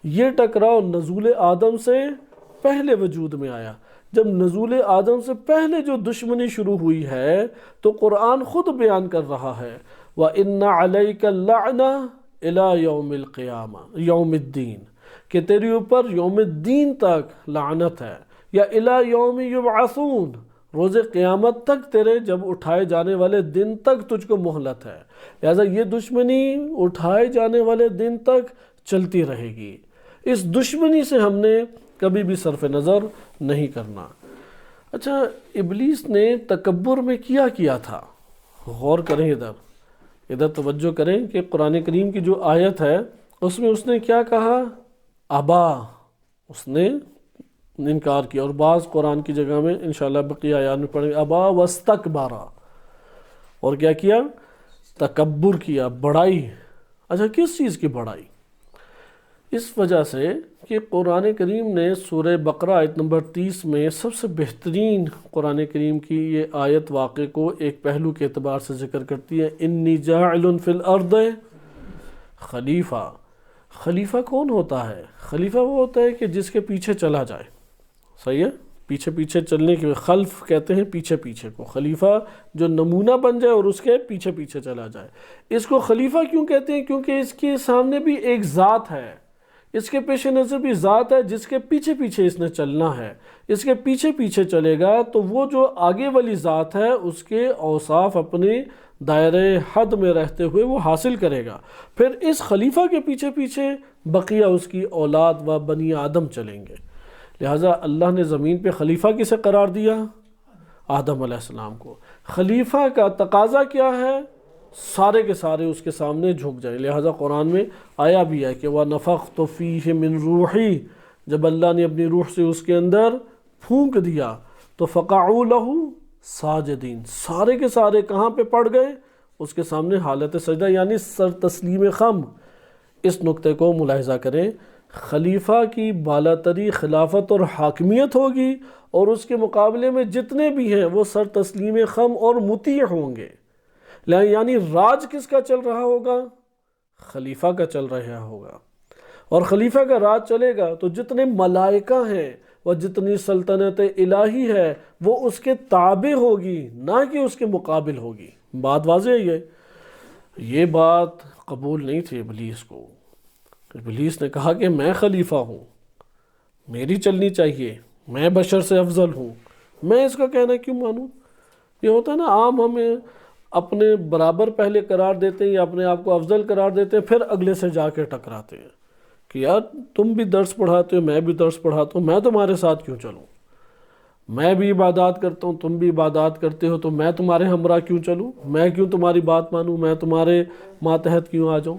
A: یہ ٹکراؤ نزول آدم سے پہلے وجود میں آیا۔ جب نزول آدم سے پہلے جو دشمنی شروع ہوئی ہے تو قرآن خود بیان کر رہا ہے وَإِنَّ عَلَيْكَ اللَّعْنَ إِلَى يَوْمِ الْقِيَامَةِ یوم الدین، کہ تیری اوپر یوم الدین تک لعنت ہے، یا إِلَى يَوْمِ يُبْعَثُونَ، روز قیامت تک تیرے جب اٹھائے جانے والے دن تک تجھ کو مہلت ہے۔ لہٰذا یہ دشمنی اٹھائے جانے والے دن تک چلتی رہے گی۔ اس دشمنی سے ہم نے کبھی بھی صرف نظر نہیں کرنا۔ اچھا، ابلیس نے تکبر میں کیا تھا؟ غور کریں، ادھر توجہ کریں کہ قرآن کریم کی جو آیت ہے اس میں اس نے کیا کہا؟ ابا، اس نے انکار کیا، اور بعض قرآن کی جگہ میں انشاءاللہ بقیہ آیات میں پڑھیں گے ابا واستکبرا، اور کیا؟ تکبر کیا، بڑائی۔ اچھا، کس چیز کی بڑائی؟ اس وجہ سے کہ قرآن کریم نے سورہ بقرہ آیت نمبر 30 میں سب سے بہترین قرآن کریم کی یہ آیت واقع کو ایک پہلو کے اعتبار سے ذکر کرتی ہے، انی جاعل فی الارض خلیفہ۔ خلیفہ کون ہوتا ہے؟ خلیفہ وہ ہوتا ہے کہ جس کے پیچھے چلا جائے، صحیح ہے؟ پیچھے پیچھے چلنے کے خلف کہتے ہیں پیچھے پیچھے کو، خلیفہ جو نمونہ بن جائے اور اس کے پیچھے پیچھے چلا جائے۔ اس کو خلیفہ کیوں کہتے ہیں؟ کیونکہ اس کے سامنے بھی ایک ذات ہے، اس کے پیش نظر بھی ذات ہے جس کے پیچھے پیچھے اس نے چلنا ہے۔ اس کے پیچھے پیچھے چلے گا تو وہ جو آگے والی ذات ہے اس کے اوصاف اپنے دائرۂ حد میں رہتے ہوئے وہ حاصل کرے گا۔ پھر اس خلیفہ کے پیچھے پیچھے بقیہ اس کی اولاد و بنی آدم چلیں گے۔ لہٰذا اللہ نے زمین پہ خلیفہ کسے قرار دیا؟ آدم علیہ السلام کو۔ خلیفہ کا تقاضا کیا ہے؟ سارے کے سارے اس کے سامنے جھک جائیں۔ لہٰذا قرآن میں آیا بھی ہے کہ وَنَفَخْتُ فِيهِ مِن رُوحِي، جب اللہ نے اپنی روح سے اس کے اندر پھونک دیا تو فَقَعُوا لَهُ ساجدین، سارے کے سارے کہاں پہ پڑ گئے؟ اس کے سامنے حالت سجدہ، یعنی سر تسلیم خم۔ اس نقطے کو ملاحظہ کریں، خلیفہ کی بالاتری خلافت اور حاکمیت ہوگی اور اس کے مقابلے میں جتنے بھی ہیں وہ سر تسلیم خم اور مطیع ہوں گے۔ یعنی راج کس کا چل رہا ہوگا؟ خلیفہ کا چل رہا ہوگا، اور خلیفہ کا راج چلے گا تو جتنے ملائکہ ہیں و جتنی سلطنت الہی ہے وہ اس کے تابع ہوگی، نہ کہ اس کے مقابل ہوگی۔ بات واضح ہے؟ یہ بات قبول نہیں تھی ابلیس کو۔ ابلیس نے کہا کہ میں خلیفہ ہوں، میری چلنی چاہیے، میں بشر سے افضل ہوں، میں اس کا کہنا کیوں مانوں؟ یہ ہوتا ہے نا، عام ہمیں اپنے برابر پہلے قرار دیتے ہیں یا اپنے آپ کو افضل قرار دیتے ہیں، پھر اگلے سے جا کے ٹکراتے ہیں کہ یار تم بھی درس پڑھاتے ہو، میں بھی درس پڑھاتا ہوں، میں تمہارے ساتھ کیوں چلوں؟ میں بھی عبادات کرتا ہوں، تم بھی عبادات کرتے ہو، تو میں تمہارے ہمراہ کیوں چلوں؟ میں کیوں تمہاری بات مانوں؟ میں تمہارے ماتحت کیوں آ جاؤں؟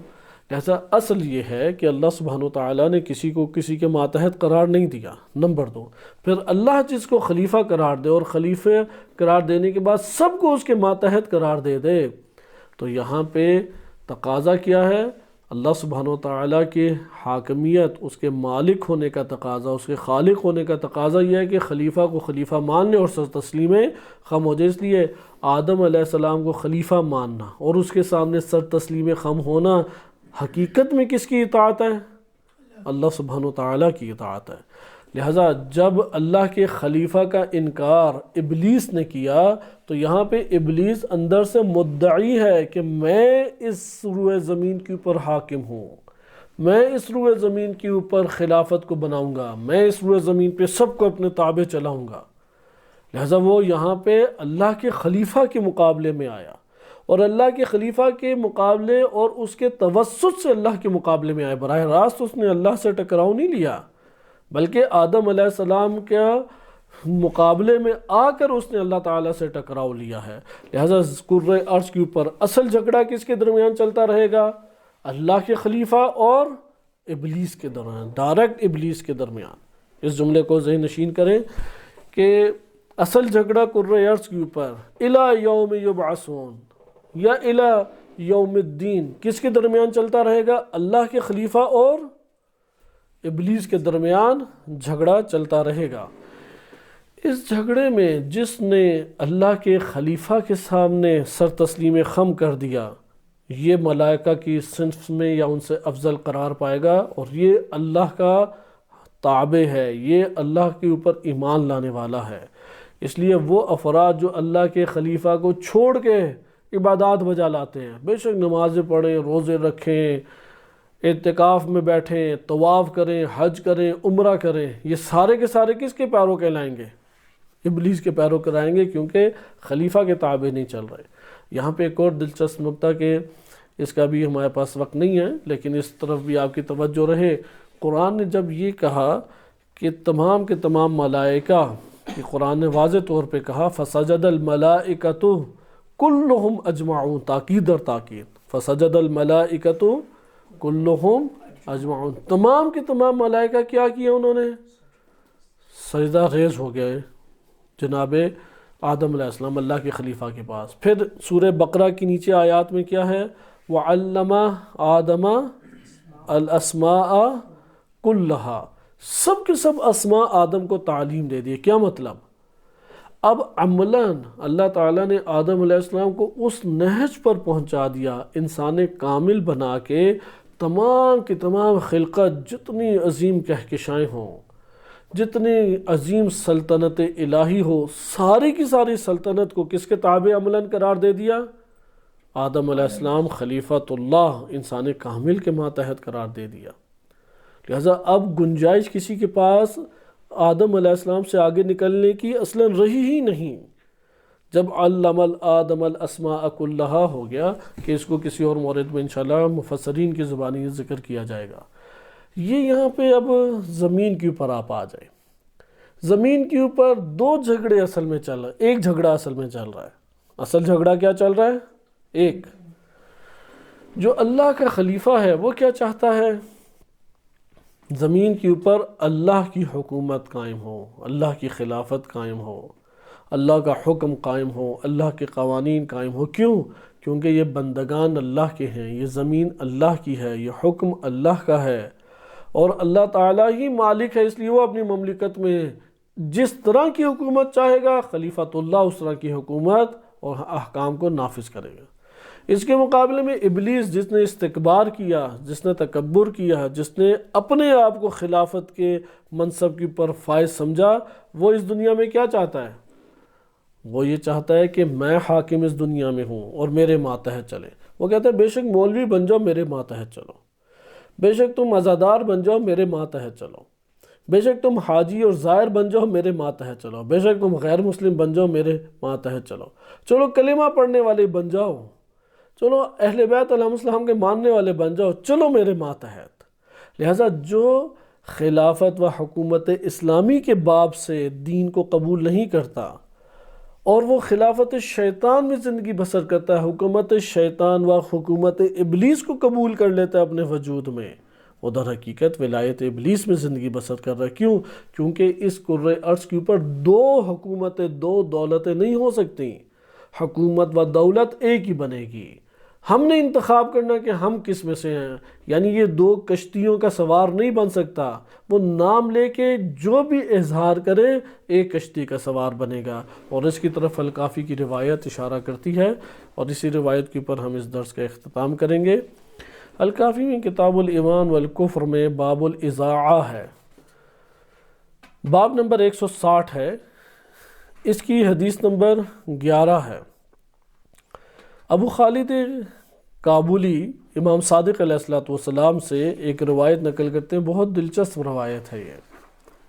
A: لہذا اصل یہ ہے کہ اللہ سبحانہ وتعالیٰ نے کسی کو کسی کے ماتحت قرار نہیں دیا، نمبر 2۔ پھر اللہ جس کو خلیفہ قرار دے اور خلیفہ قرار دینے کے بعد سب کو اس کے ماتحت قرار دے دے، تو یہاں پہ تقاضا کیا ہے؟ اللہ سبحانہ و تعالیٰ کی حاکمیت، اس کے مالک ہونے کا تقاضا، اس کے خالق ہونے کا تقاضا یہ ہے کہ خلیفہ کو خلیفہ مان لے اور سر تسلیم خم ہو جائے۔ اس لیے آدم علیہ السلام کو خلیفہ ماننا اور اس کے سامنے سر تسلیم خم ہونا حقیقت میں کس کی اطاعت ہے؟ اللہ سبحانہ و تعالیٰ کی اطاعت ہے۔ لہٰذا جب اللہ کے خلیفہ کا انکار ابلیس نے کیا تو یہاں پہ ابلیس اندر سے مدعی ہے کہ میں اس روئے زمین کے اوپر حاکم ہوں، میں اس روئے زمین کے اوپر خلافت کو بناؤں گا، میں اس روئے زمین پہ سب کو اپنے تابع چلاؤں گا۔ لہٰذا وہ یہاں پہ اللہ کے خلیفہ کے مقابلے میں آیا، اور اللہ کے خلیفہ کے مقابلے اور اس کے توسط سے اللہ کے مقابلے میں آیا۔ براہ راست اس نے اللہ سے ٹکراؤ نہیں لیا، بلکہ آدم علیہ السلام کے مقابلے میں آ کر اس نے اللہ تعالیٰ سے ٹکراؤ لیا ہے۔ لہٰذا کرۂ ارض کے اوپر اصل جھگڑا کس کے درمیان چلتا رہے گا؟ اللہ کے خلیفہ اور ابلیس کے درمیان، ڈائریکٹ ابلیس کے درمیان۔ اس جملے کو ذہن نشین کریں کہ اصل جھگڑا کرۂ ارض کے اوپر الی یوم یبعثون یا الی یوم الدین کس کے درمیان چلتا رہے گا؟ اللہ کے خلیفہ اور ابلیس کے درمیان جھگڑا چلتا رہے گا۔ اس جھگڑے میں جس نے اللہ کے خلیفہ کے سامنے سر تسلیم خم کر دیا، یہ ملائکہ کی صنف میں یا ان سے افضل قرار پائے گا، اور یہ اللہ کا تابع ہے، یہ اللہ کے اوپر ایمان لانے والا ہے۔ اس لیے وہ افراد جو اللہ کے خلیفہ کو چھوڑ کے عبادات بجا لاتے ہیں، بے شک نمازیں پڑھیں، روزے رکھیں، اعتکاف میں بیٹھیں، طواف کریں، حج کریں، عمرہ کریں، یہ سارے کے سارے کس کے پیروں کہلائیں گے؟ ابلیس کے پیروں کرائیں گے، کیونکہ خلیفہ کے تابع نہیں چل رہے۔ یہاں پہ ایک اور دلچسپ نکتہ کہ اس کا بھی ہمارے پاس وقت نہیں ہے، لیکن اس طرف بھی آپ کی توجہ رہے۔ قرآن نے جب یہ کہا کہ تمام کے تمام ملائکہ، کہ قرآن نے واضح طور پہ کہا فَسَجَدَ الْمَلَائِكَةُ كُلُّهُمْ أَجْمَعُونَ، تاکید در تاکید، فَسَجَدَ الْمَلَائِكَةُ کلہم اجمعون، تمام کے تمام ملائکہ کیا کیا؟ انہوں نے سجدہ ریز ہو گئے جناب آدم علیہ السلام اللہ کے خلیفہ کے پاس۔ پھر سورہ بقرہ کی نیچے آیات میں کیا ہے؟ وَعَلَّمَ آدَمَ الْأَسْمَاءَ كُلَّهَا، سب کے سب اسماء آدم کو تعلیم دے دیے۔ کیا مطلب؟ اب عملاً اللہ تعالیٰ نے آدم علیہ السلام کو اس نہج پر پہنچا دیا، انسان کامل بنا کے تمام کی تمام خلقت جتنی عظیم کہکشائیں ہوں، جتنی عظیم سلطنت الہی ہو، ساری کی ساری سلطنت کو کس کے تابع عملاً قرار دے دیا؟ آدم علیہ السلام خلیفۃ اللہ، انسان کامل کے ماتحت قرار دے دیا۔ لہٰذا اب گنجائش کسی کے پاس آدم علیہ السلام سے آگے نکلنے کی اصلاً رہی ہی نہیں۔ جب علم آدم الاسماء کلہا ہو گیا، کہ اس کو کسی اور مورد میں انشاءاللہ مفسرین کی زبانی ذکر کیا جائے گا۔ یہ یہاں پہ اب زمین کے اوپر آپ آ جائیں۔ زمین کے اوپر دو جھگڑے اصل میں چل رہے ہیں، ایک جھگڑا اصل میں چل رہا ہے۔ اصل جھگڑا کیا چل رہا ہے؟ ایک جو اللہ کا خلیفہ ہے وہ کیا چاہتا ہے؟ زمین کے اوپر اللہ کی حکومت قائم ہو، اللہ کی خلافت قائم ہو، اللہ کا حکم قائم ہو، اللہ کے قوانین قائم ہو۔ کیوں؟ کیونکہ یہ بندگان اللہ کے ہیں، یہ زمین اللہ کی ہے، یہ حکم اللہ کا ہے، اور اللہ تعالیٰ ہی مالک ہے۔ اس لیے وہ اپنی مملکت میں جس طرح کی حکومت چاہے گا، خلیفۃ اللہ اس طرح کی حکومت اور احکام کو نافذ کرے گا۔ اس کے مقابلے میں ابلیس، جس نے استکبار کیا، جس نے تکبر کیا، جس نے اپنے آپ کو خلافت کے منصب کے اوپر فائز سمجھا، وہ اس دنیا میں کیا چاہتا ہے؟ وہ یہ چاہتا ہے کہ میں حاکم اس دنیا میں ہوں اور میرے ماتحت چلے۔ وہ کہتا ہے بے شک مولوی بن جاؤ، میرے ماتحت چلو، بے شک تم عزادار بن جاؤ، میرے ماتحت چلو، بے شک تم حاجی اور زائر بن جاؤ، میرے ماتحت چلو، بے شک تم غیر مسلم بن جاؤ، میرے ماتحت چلو، چلو کلمہ پڑھنے والے بن جاؤ، چلو اہل بیت علیہ السلام کے ماننے والے بن جاؤ، چلو میرے ماتحت۔ لہٰذا جو خلافت و حکومت اسلامی کے باب سے دین کو قبول نہیں کرتا اور وہ خلافت شیطان میں زندگی بسر کرتا ہے، حکومت شیطان و حکومت ابلیس کو قبول کر لیتا ہے اپنے وجود میں، وہ در حقیقت ولایت ابلیس میں زندگی بسر کر رہا ہے۔ کیوں؟ کیونکہ اس کرۂ ارض کے اوپر دو حکومتیں، دو دولتیں نہیں ہو سکتی، حکومت و دولت ایک ہی بنے گی۔ ہم نے انتخاب کرنا کہ ہم کس میں سے ہیں، یعنی یہ دو کشتیوں کا سوار نہیں بن سکتا، وہ نام لے کے جو بھی اظہار کرے ایک کشتی کا سوار بنے گا، اور اس کی طرف الکافی کی روایت اشارہ کرتی ہے، اور اسی روایت کے اوپر ہم اس درس کا اختتام کریں گے۔ الکافی میں کتاب الایمان والکفر میں باب الاذاعہ ہے، باب نمبر 160 ہے، اس کی حدیث نمبر 11 ہے۔ ابو خالد کابلی امام صادق علیہ السلام سے ایک روایت نقل کرتے ہیں، بہت دلچسپ روایت ہے یہ،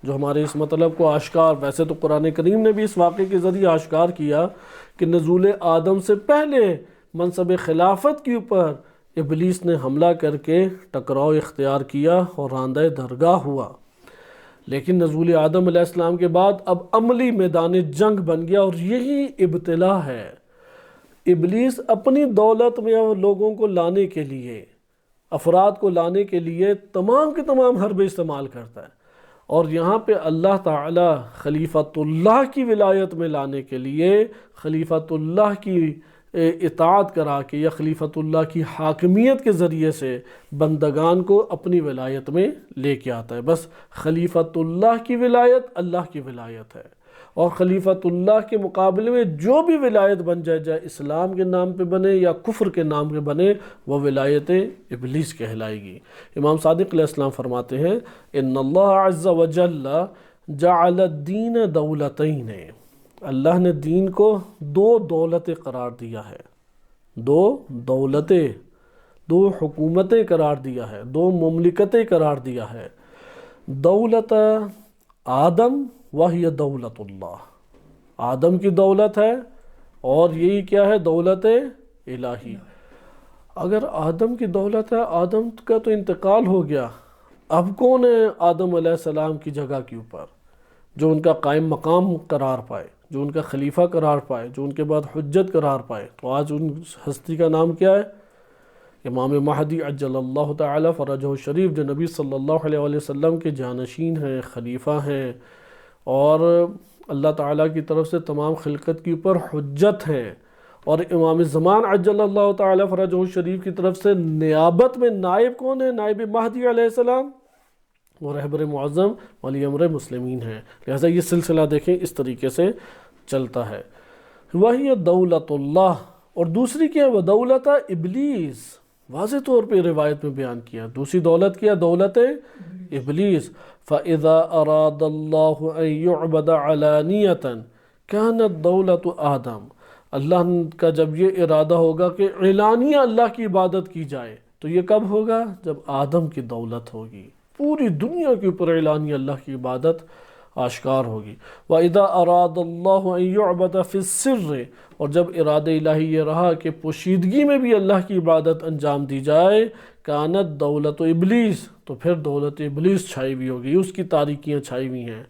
A: جو ہمارے اس مطلب کو آشکار، ویسے تو قرآن کریم نے بھی اس واقعے کے ذریعے آشکار کیا کہ نزول آدم سے پہلے منصب خلافت کے اوپر ابلیس نے حملہ کر کے ٹکراؤ اختیار کیا اور راندہ درگاہ ہوا، لیکن نزول آدم علیہ السلام کے بعد اب عملی میدان جنگ بن گیا، اور یہی ابتلا ہے۔ ابلیس اپنی دولت میں لوگوں کو لانے کے لیے، افراد کو لانے کے لیے تمام کے تمام حربے استعمال کرتا ہے، اور یہاں پہ اللہ تعالی خلیفۃ اللہ کی ولایت میں لانے کے لیے خلیفۃ اللہ کی اطاعت کرا کے یا خلیفۃ اللہ کی حاکمیت کے ذریعے سے بندگان کو اپنی ولایت میں لے کے آتا ہے۔ بس خلیفۃ اللہ کی ولایت اللہ کی ولایت ہے، اور خلیفۃ اللہ کے مقابلے میں جو بھی ولایت بن جائے اسلام کے نام پہ بنے یا کفر کے نام پہ بنے، وہ ولایت ابلیس کہلائے گی۔ امام صادق علیہ السلام فرماتے ہیں ان اللہ عز وجل جعل الدین دولتین، اللہ نے دین کو دو دولتیں قرار دیا ہے، دو دولتیں، دو حکومتیں قرار دیا ہے، دو مملکتیں قرار دیا ہے۔ دولت آدم وہی دولت اللہ، آدم کی دولت ہے، اور یہی کیا ہے؟ دولت الہی۔ اگر آدم کی دولت ہے، آدم کا تو انتقال ہو گیا، اب کون ہے آدم علیہ السلام کی جگہ کے اوپر جو ان کا قائم مقام قرار پائے، جو ان کا خلیفہ قرار پائے، جو ان کے بعد حجت قرار پائے؟ تو آج ان ہستی کا نام کیا ہے؟ امام مہدی عجل اللہ تعالی فرجہ الشریف، جو نبی صلی اللہ علیہ وسلم کے جانشین ہیں، خلیفہ ہیں، اور اللہ تعالیٰ کی طرف سے تمام خلقت کے اوپر حجت ہیں، اور امام زمان عجل اللہ تعالی فرجہ الشریف کی طرف سے نیابت میں نائب کون ہے؟ نائب مہدی علیہ السلام، وہ رہبر معظم ولی امر مسلمین ہیں۔ لہٰذا یہ سلسلہ دیکھیں اس طریقے سے چلتا ہے۔ وہی دولت اللہ، اور دوسری کیا ہے؟ وہ دولت ابلیس، واضح طور پہ روایت میں بیان کیا، دوسری دولت کیا؟ دولت ابلیس۔ فَإِذَا أَرَادَ اللَّهُ أَن يُعْبَدَ عَلَانِيَةً كَانَتْ دَوْلَةُ آدم، اللہ کا جب یہ ارادہ ہوگا کہ اعلانیہ اللہ کی عبادت کی جائے، تو یہ کب ہوگا؟ جب آدم کی دولت ہوگی، پوری دنیا کے اوپر اعلانیہ اللہ کی عبادت آشکار ہوگی۔ وَإِذَا أَرَادَ اللَّهُ أَن يُعْبَدَ فِي السِّرِّ، اور جب ارادہ الہی یہ رہا کہ پوشیدگی میں بھی اللہ کی عبادت انجام دی جائے، کانت دولت ابلیس، تو پھر دولت ابلیس چھائی ہوئی ہوگی، اس کی تاریکیاں چھائی ہوئی ہیں۔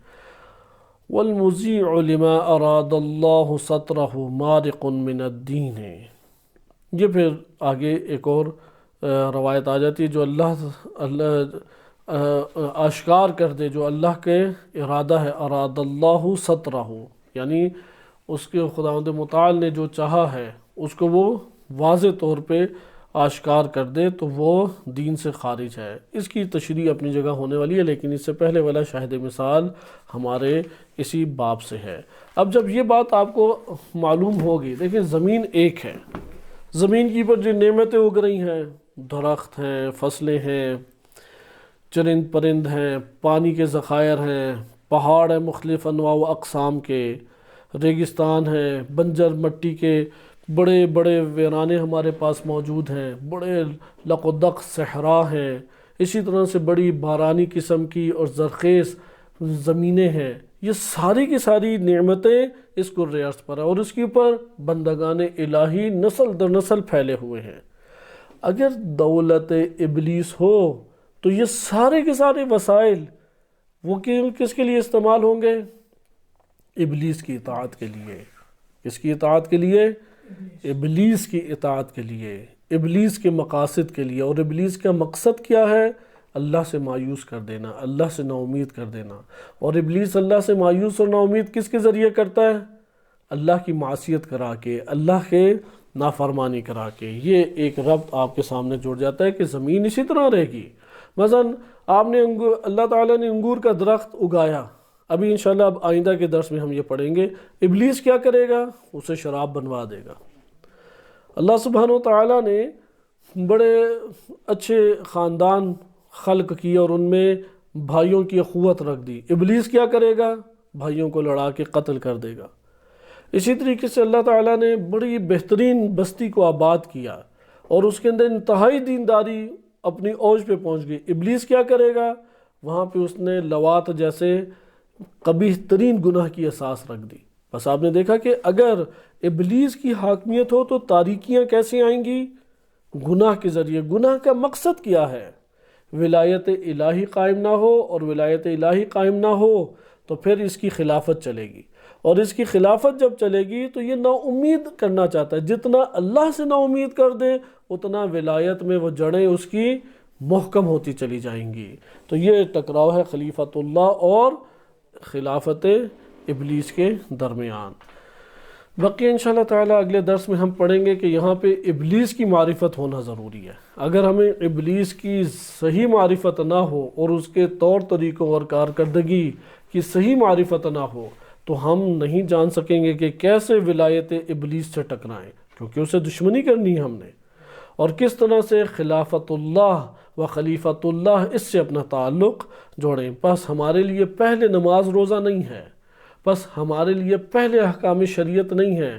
A: وَالْمُذِيعُ لِمَا أَرَادَ اللَّهُ سَطْرَهُ مَارِقٌ مِّنَ الدِّينِ، یہ پھر آگے ایک اور روایت آ جاتی ہے جو اللہ آشکار کر دے، جو اللہ کے ارادہ ہے، اراد اللہ سطرہ، یعنی اس کے خداوند متعال نے جو چاہا ہے اس کو وہ واضح طور پہ آشکار کر دے، تو وہ دین سے خارج ہے۔ اس کی تشریح اپنی جگہ ہونے والی ہے، لیکن اس سے پہلے والا شاہد مثال ہمارے اسی باب سے ہے۔ اب جب یہ بات آپ کو معلوم ہوگی، دیکھیں زمین ایک ہے، زمین کی پر جو نعمتیں اگ رہی ہیں، درخت ہیں، فصلیں ہیں، چرند پرند ہیں، پانی کے ذخائر ہیں، پہاڑ ہیں مختلف انواع و اقسام کے، ریگستان ہیں، بنجر مٹی کے بڑے بڑے ویرانے ہمارے پاس موجود ہیں، بڑے لق و دق صحرا ہیں، اسی طرح سے بڑی بارانی قسم کی اور زرخیز زمینیں ہیں۔ یہ ساری کی ساری نعمتیں اس کرۂ ارض پر ہیں، اور اس کے اوپر بندگان الہی نسل در نسل پھیلے ہوئے ہیں۔ اگر دولت ابلیس ہو تو یہ سارے کے سارے وسائل وہ کس کے لیے استعمال ہوں گے؟ ابلیس کی اطاعت کے لیے۔ کس کی اطاعت کے لیے؟ ابلیس کی اطاعت کے لیے، ابلیس کے مقاصد کے لیے۔ اور ابلیس کا مقصد کیا ہے؟ اللہ سے مایوس کر دینا، اللہ سے نا امید کر دینا۔ اور ابلیس اللہ سے مایوس اور نا امید کس کے ذریعے کرتا ہے؟ اللہ کی معصیت کرا کے، اللہ کے نافرمانی کرا کے، یہ ایک ربط آپ کے سامنے جڑ جاتا ہے کہ زمین اسی طرح رہے گی۔ مثلا آپ نے اللہ تعالیٰ نے انگور کا درخت اگایا، ابھی انشاءاللہ اب آئندہ کے درس میں ہم یہ پڑھیں گے، ابلیس کیا کرے گا؟ اسے شراب بنوا دے گا۔ اللہ سبحانہ و تعالیٰ نے بڑے اچھے خاندان خلق کیے اور ان میں بھائیوں کی اخوت رکھ دی، ابلیس کیا کرے گا؟ بھائیوں کو لڑا کے قتل کر دے گا۔ اسی طریقے سے اللہ تعالیٰ نے بڑی بہترین بستی کو آباد کیا اور اس کے اندر انتہائی دینداری اپنی اوج پہ پہنچ گئی، ابلیس کیا کرے گا؟ وہاں پہ اس نے لواط جیسے قبیح ترین گناہ کی اساس رکھ دی۔ بس آپ نے دیکھا کہ اگر ابلیس کی حاکمیت ہو تو تاریکیاں کیسے آئیں گی؟ گناہ کے ذریعے۔ گناہ کا مقصد کیا ہے؟ ولایت الہی قائم نہ ہو، اور ولایت الہی قائم نہ ہو تو پھر اس کی خلافت چلے گی، اور اس کی خلافت جب چلے گی تو یہ نا امید کرنا چاہتا ہے، جتنا اللہ سے نا امید کر دے اتنا ولایت میں وہ جڑیں اس کی محکم ہوتی چلی جائیں گی۔ تو یہ ٹکراؤ ہے خلیفۃ اللہ اور خلافت ابلیس کے درمیان۔ باقی انشاءاللہ تعالیٰ اگلے درس میں ہم پڑھیں گے کہ یہاں پہ ابلیس کی معرفت ہونا ضروری ہے۔ اگر ہمیں ابلیس کی صحیح معرفت نہ ہو اور اس کے طور طریقوں اور کارکردگی کی صحیح معرفت نہ ہو تو ہم نہیں جان سکیں گے کہ کیسے ولایت ابلیس سے ٹکرائیں، کیونکہ اسے دشمنی کرنی ہے ہم نے، اور کس طرح سے خلافت اللہ و خلیفۃ اللہ اس سے اپنا تعلق جوڑیں۔ بس ہمارے لیے پہلے نماز روزہ نہیں ہے، بس ہمارے لیے پہلے احکام شریعت نہیں ہے،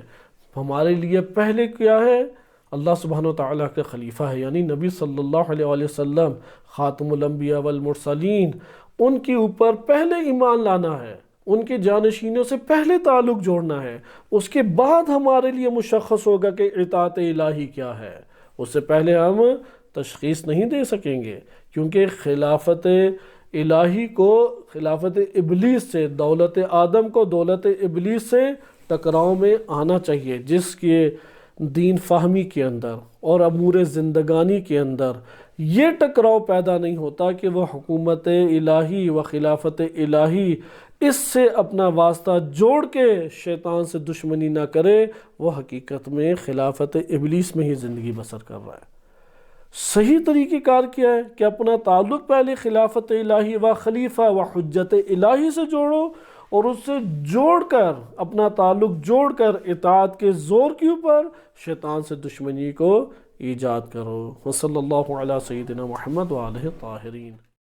A: ہمارے لیے پہلے کیا ہے؟ اللہ سبحانہ وتعالیٰ کے خلیفہ ہے، یعنی نبی صلی اللہ علیہ وآلہ وسلم خاتم الانبیاء والمرسلین، ان کے اوپر پہلے ایمان لانا ہے، ان کے جانشینوں سے پہلے تعلق جوڑنا ہے، اس کے بعد ہمارے لیے مشخص ہوگا کہ اطاعت الہی کیا ہے۔ اس سے پہلے ہم تشخیص نہیں دے سکیں گے، کیونکہ خلافت الہی کو خلافت ابلیس سے، دولت آدم کو دولت ابلیس سے ٹکراؤ میں آنا چاہیے، جس کے دین فہمی کے اندر اور امور زندگانی کے اندر یہ ٹکراؤ پیدا نہیں ہوتا کہ وہ حکومت الہی و خلافت الہی اس سے اپنا واسطہ جوڑ کے شیطان سے دشمنی نہ کرے، وہ حقیقت میں خلافت ابلیس میں ہی زندگی بسر کر رہا ہے۔ صحیح طریقہ کار کیا ہے کہ اپنا تعلق پہلے خلافت الہی و خلیفہ و حجت الہی سے جوڑو، اور اس سے جوڑ کر اپنا تعلق جوڑ کر اطاعت کے زور کے اوپر شیطان سے دشمنی کو ایجاد کرو۔ وصلی اللہ علی سیدنا محمد وآلہ الطاہرین۔